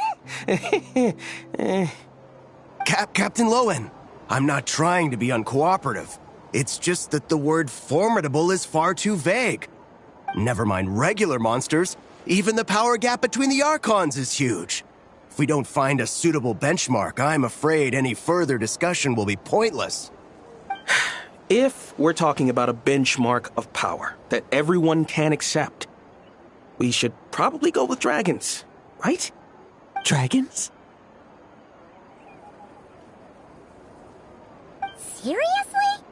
Captain Lowen, I'm not trying to be uncooperative. It's just that the word formidable is far too vague. Never mind regular monsters, even the power gap between the Archons is huge. If we don't find a suitable benchmark, I'm afraid any further discussion will be pointless. If we're talking about a benchmark of power that everyone can accept, we should probably go with dragons, right? Dragons? Seriously?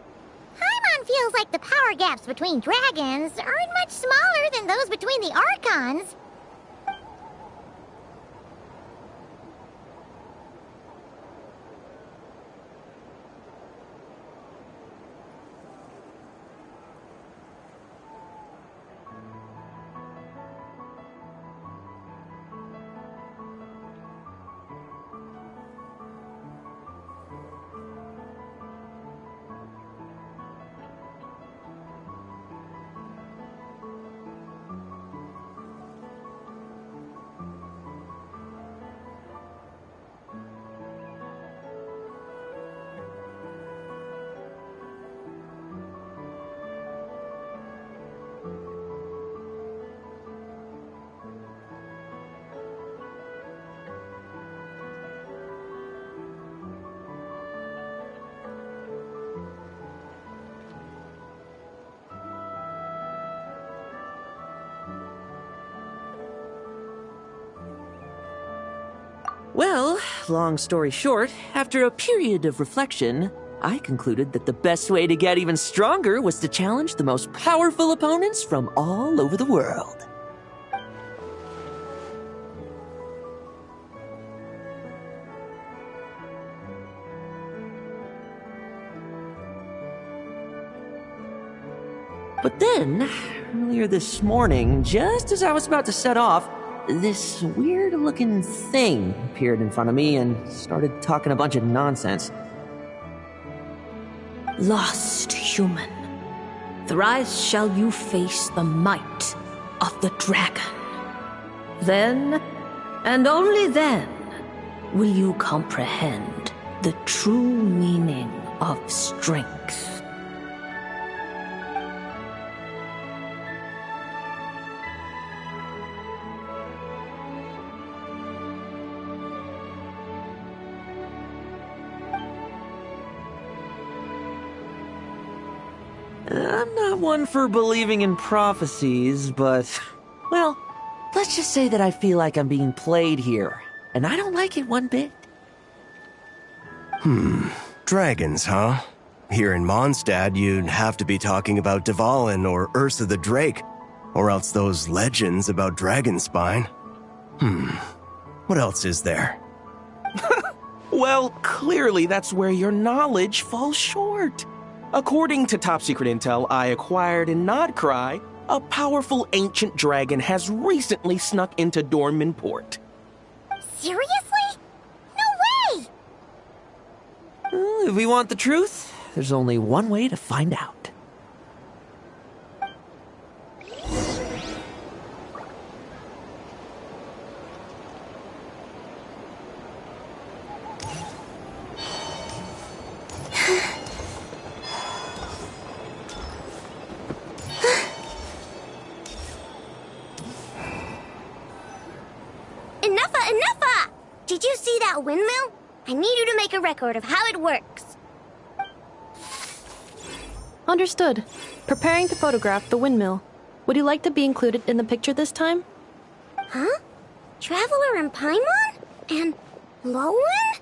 Paimon feels like the power gaps between dragons aren't much smaller than those between the Archons. Well, long story short, after a period of reflection, I concluded that the best way to get even stronger was to challenge the most powerful opponents from all over the world. But then, earlier this morning, just as I was about to set off, this weird-looking thing appeared in front of me and started talking a bunch of nonsense. Lost human, thrice shall you face the might of the dragon. Then, and only then, will you comprehend the true meaning of strength. I'm not one for believing in prophecies, but, well, let's just say that I feel like I'm being played here, and I don't like it one bit. Dragons, huh? Here in Mondstadt, you'd have to be talking about Dvalin or Ursa the Drake, or else those legends about Dragonspine. What else is there? Well, clearly that's where your knowledge falls short. According to top-secret intel I acquired in Nodcry, a powerful ancient dragon has recently snuck into Dornman Port. Seriously? No way! Well, if we want the truth, there's only one way to find out. Enough! Did you see that windmill? I need you to make a record of how it works. Understood. Preparing to photograph the windmill. Would you like to be included in the picture this time? Huh? Traveler and Paimon? And Lowen?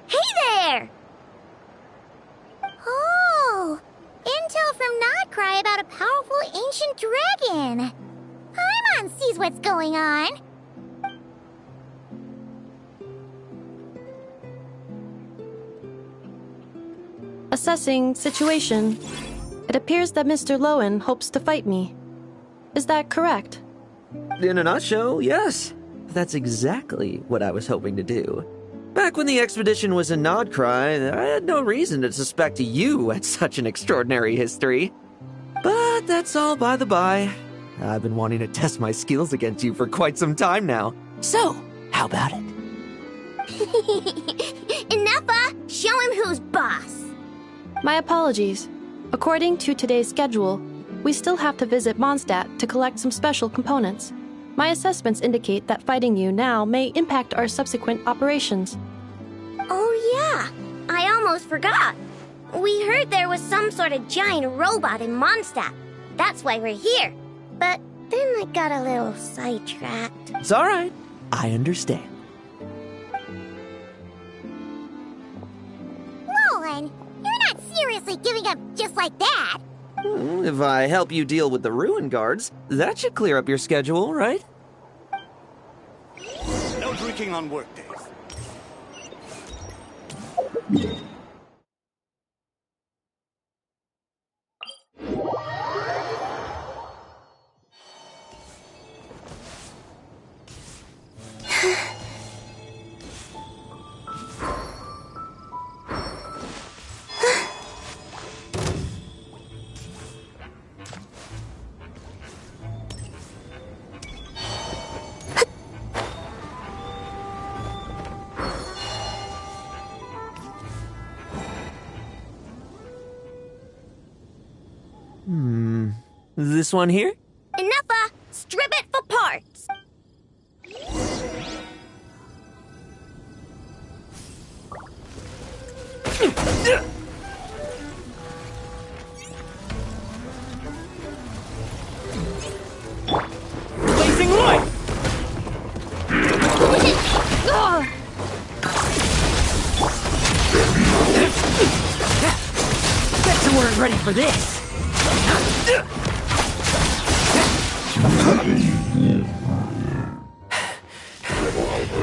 Hey there! Oh! Intel from Nodcry about a powerful ancient dragon. Paimon sees what's going on. Assessing situation. It appears that Mr. Lowen hopes to fight me. Is that correct? In a nutshell, yes. That's exactly what I was hoping to do. Back when the expedition was in Nodcry, I had no reason to suspect you had such an extraordinary history. But that's all by the by. I've been wanting to test my skills against you for quite some time now. So, how about it? Enough, show him who's boss. My apologies. According to today's schedule, we still have to visit Mondstadt to collect some special components. My assessments indicate that fighting you now may impact our subsequent operations. Oh yeah, I almost forgot. We heard there was some sort of giant robot in Mondstadt. That's why we're here. But then I got a little sidetracked. It's all right. I understand. Nolan, you're not seriously giving up just like that. If I help you deal with the ruin guards, that should clear up your schedule, right? No drinking on workdays. This one here? Enough, strip it for parts. Blazing light! Bet you weren't ready for this.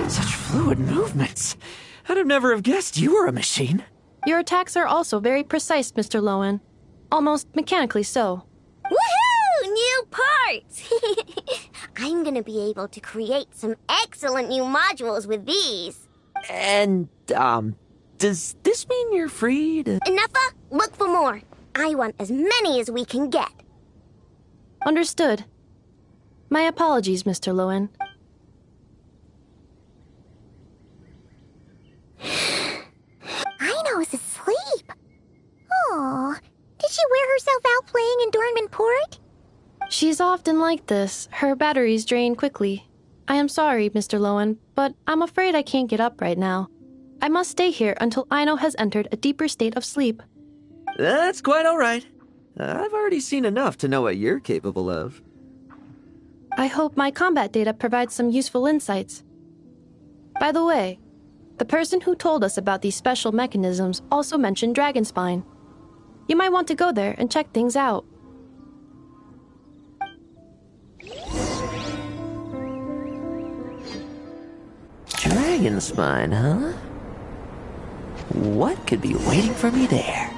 Such fluid movements. I'd have never have guessed you were a machine. Your attacks are also very precise, Mr. Lowen. Almost mechanically so. Woohoo! New parts! I'm gonna be able to create some excellent new modules with these. And, does this mean you're free to... Enough, look for more. I want as many as we can get. Understood. My apologies, Mr. Lowen. Aino's asleep. Oh, did she wear herself out playing in Dornman Port? She's often like this. Her batteries drain quickly. I am sorry, Mr. Lowen, but I'm afraid I can't get up right now. I must stay here until Aino has entered a deeper state of sleep. That's quite all right. I've already seen enough to know what you're capable of. I hope my combat data provides some useful insights. By the way, the person who told us about these special mechanisms also mentioned Dragonspine. You might want to go there and check things out. Dragonspine, huh? What could be waiting for me there?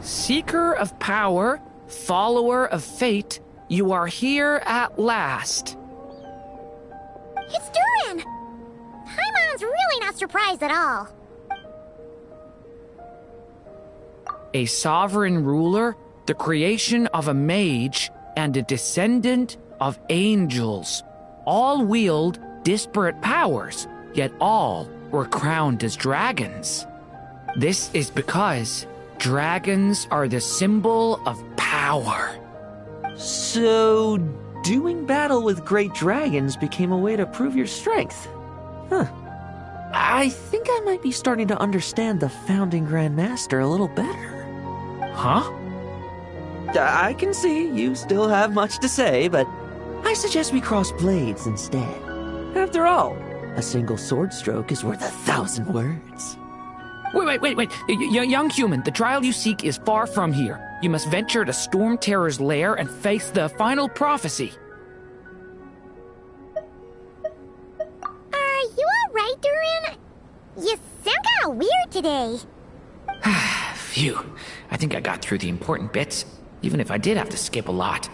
Seeker of power, follower of fate, you are here at last. It's Duran! Paimon's really not surprised at all. A sovereign ruler, the creation of a mage, and a descendant of angels. All wield disparate powers, yet all were crowned as dragons. This is because dragons are the symbol of power. So, doing battle with great dragons became a way to prove your strength. Huh. I think I might be starting to understand the founding Grand Master a little better. Huh? I can see you still have much to say, but I suggest we cross blades instead. After all, A single sword stroke is worth 1,000 words. Wait. Young human, the trial you seek is far from here. You must venture to Storm Terror's lair and face the final prophecy. Are you alright, Durin? You sound kinda weird today. Phew. I think I got through the important bits, even if I did have to skip a lot.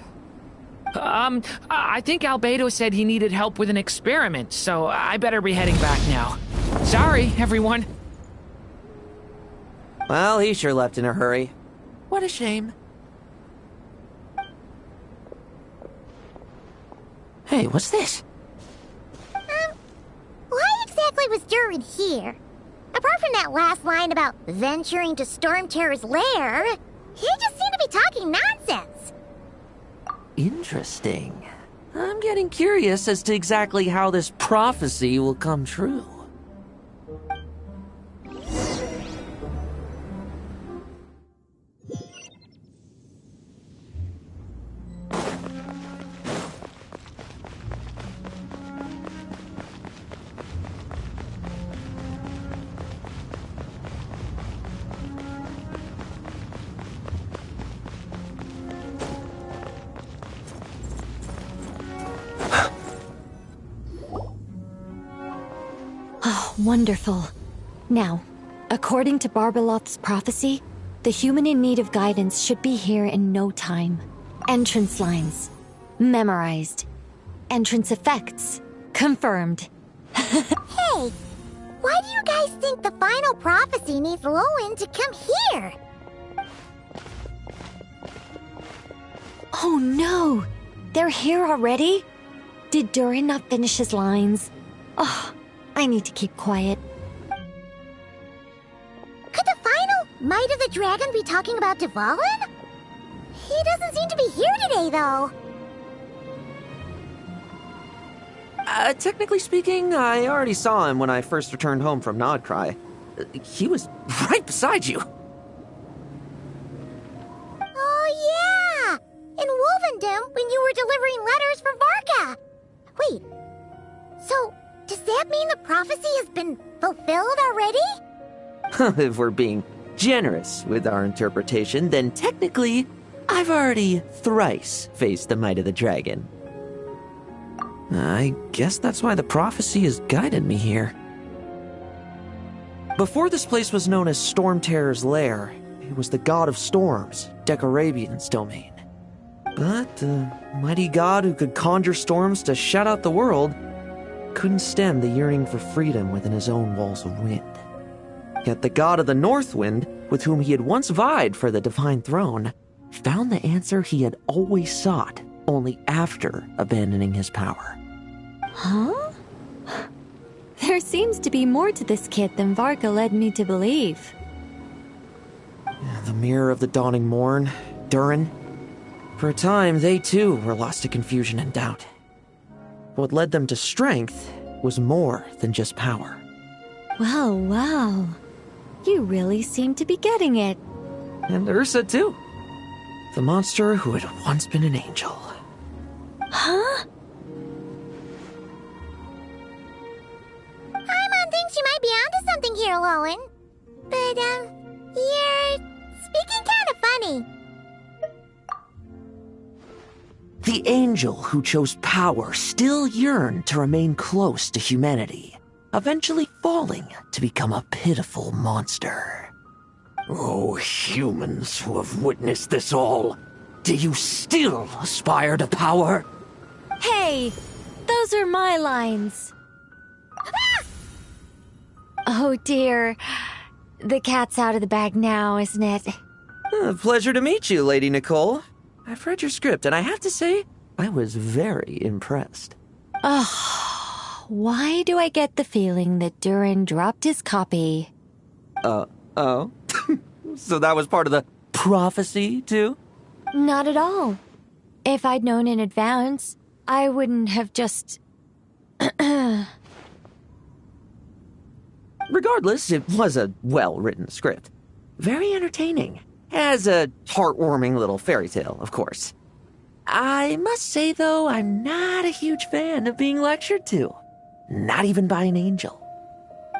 I think Albedo said he needed help with an experiment, so I better be heading back now. Sorry, everyone. Well, he sure left in a hurry. What a shame. Hey, what's this? Why exactly was Durin here? Apart from that last line about venturing to Storm Terror's lair, he just seemed to be talking nonsense. Interesting. I'm getting curious as to exactly how this prophecy will come true. Wonderful. Now, according to Barbeloth's prophecy, the human in need of guidance should be here in no time. Entrance lines. Memorized. Entrance effects. Confirmed. Hey, why do you guys think the final prophecy needs Lowen to come here? Oh no! They're here already? Did Durin not finish his lines? Oh, I need to keep quiet. Could the final Might of the Dragon be talking about Dvalin? He doesn't seem to be here today, though. Technically speaking, I already saw him when I first returned home from Nodcry. He was right beside you. Oh, yeah! In Wolvendom, when you were delivering letters for Varka. Wait, so does that mean the prophecy has been fulfilled already? If we're being generous with our interpretation, then technically, I've already thrice faced the might of the dragon. I guess that's why the prophecy has guided me here. Before this place was known as Storm Terror's lair, it was the god of storms, Decorabian's domain. But the mighty god who could conjure storms to shut out the world couldn't stem the yearning for freedom within his own walls of wind. Yet the god of the north wind, with whom he had once vied for the divine throne, found the answer he had always sought only after abandoning his power. Huh? There seems to be more to this kid than Varka led me to believe. The mirror of the dawning morn, Durin. For a time, they too were lost to confusion and doubt. What led them to strength was more than just power. Wow. You really seem to be getting it. And Ursa too. The monster who had once been an angel. Huh? Paimon thinks you might be onto something here, Lowen. But, you're speaking kind of funny. The angel who chose power still yearned to remain close to humanity, eventually falling to become a pitiful monster. Oh, humans who have witnessed this all, do you still aspire to power? Hey, those are my lines. Oh dear. The cat's out of the bag now, isn't it? Pleasure to meet you, Lady Nicole. I've read your script, and I have to say, I was very impressed. Oh, why do I get the feeling that Durin dropped his copy? Oh? So that was part of the prophecy, too? Not at all. If I'd known in advance, I wouldn't have just... Regardless, it was a well-written script. Very entertaining. As a heartwarming little fairy tale, of course. I must say, though, I'm not a huge fan of being lectured to. Not even by an angel.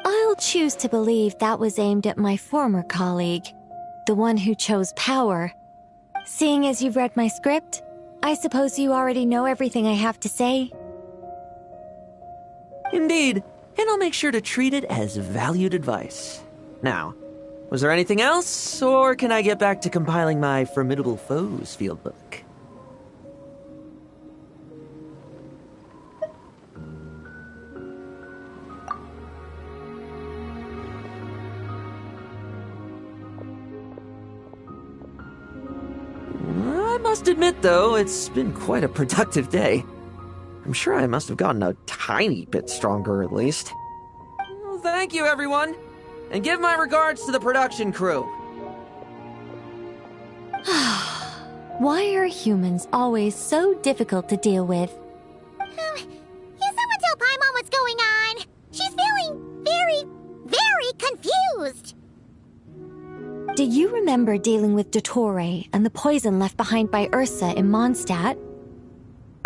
I'll choose to believe that was aimed at my former colleague, the one who chose power. Seeing as you've read my script, I suppose you already know everything I have to say. Indeed, and I'll make sure to treat it as valued advice. Now, was there anything else, or can I get back to compiling my Formidable Foes fieldbook? I must admit, though, it's been quite a productive day. I'm sure I must have gotten a tiny bit stronger, at least. Well, thank you, everyone, and give my regards to the production crew. Why are humans always so difficult to deal with? Can someone tell Paimon what's going on? She's feeling very, very confused. Do you remember dealing with Dottore and the poison left behind by Ursa in Mondstadt?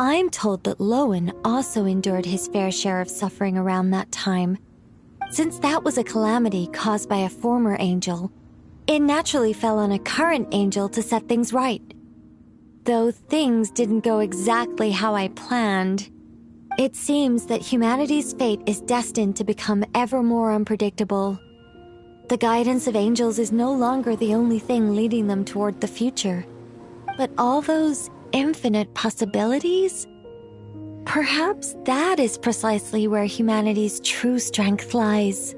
I'm told that Lowen also endured his fair share of suffering around that time. Since that was a calamity caused by a former angel, it naturally fell on a current angel to set things right. Though things didn't go exactly how I planned, it seems that humanity's fate is destined to become ever more unpredictable. The guidance of angels is no longer the only thing leading them toward the future, but all those infinite possibilities? Perhaps that is precisely where humanity's true strength lies.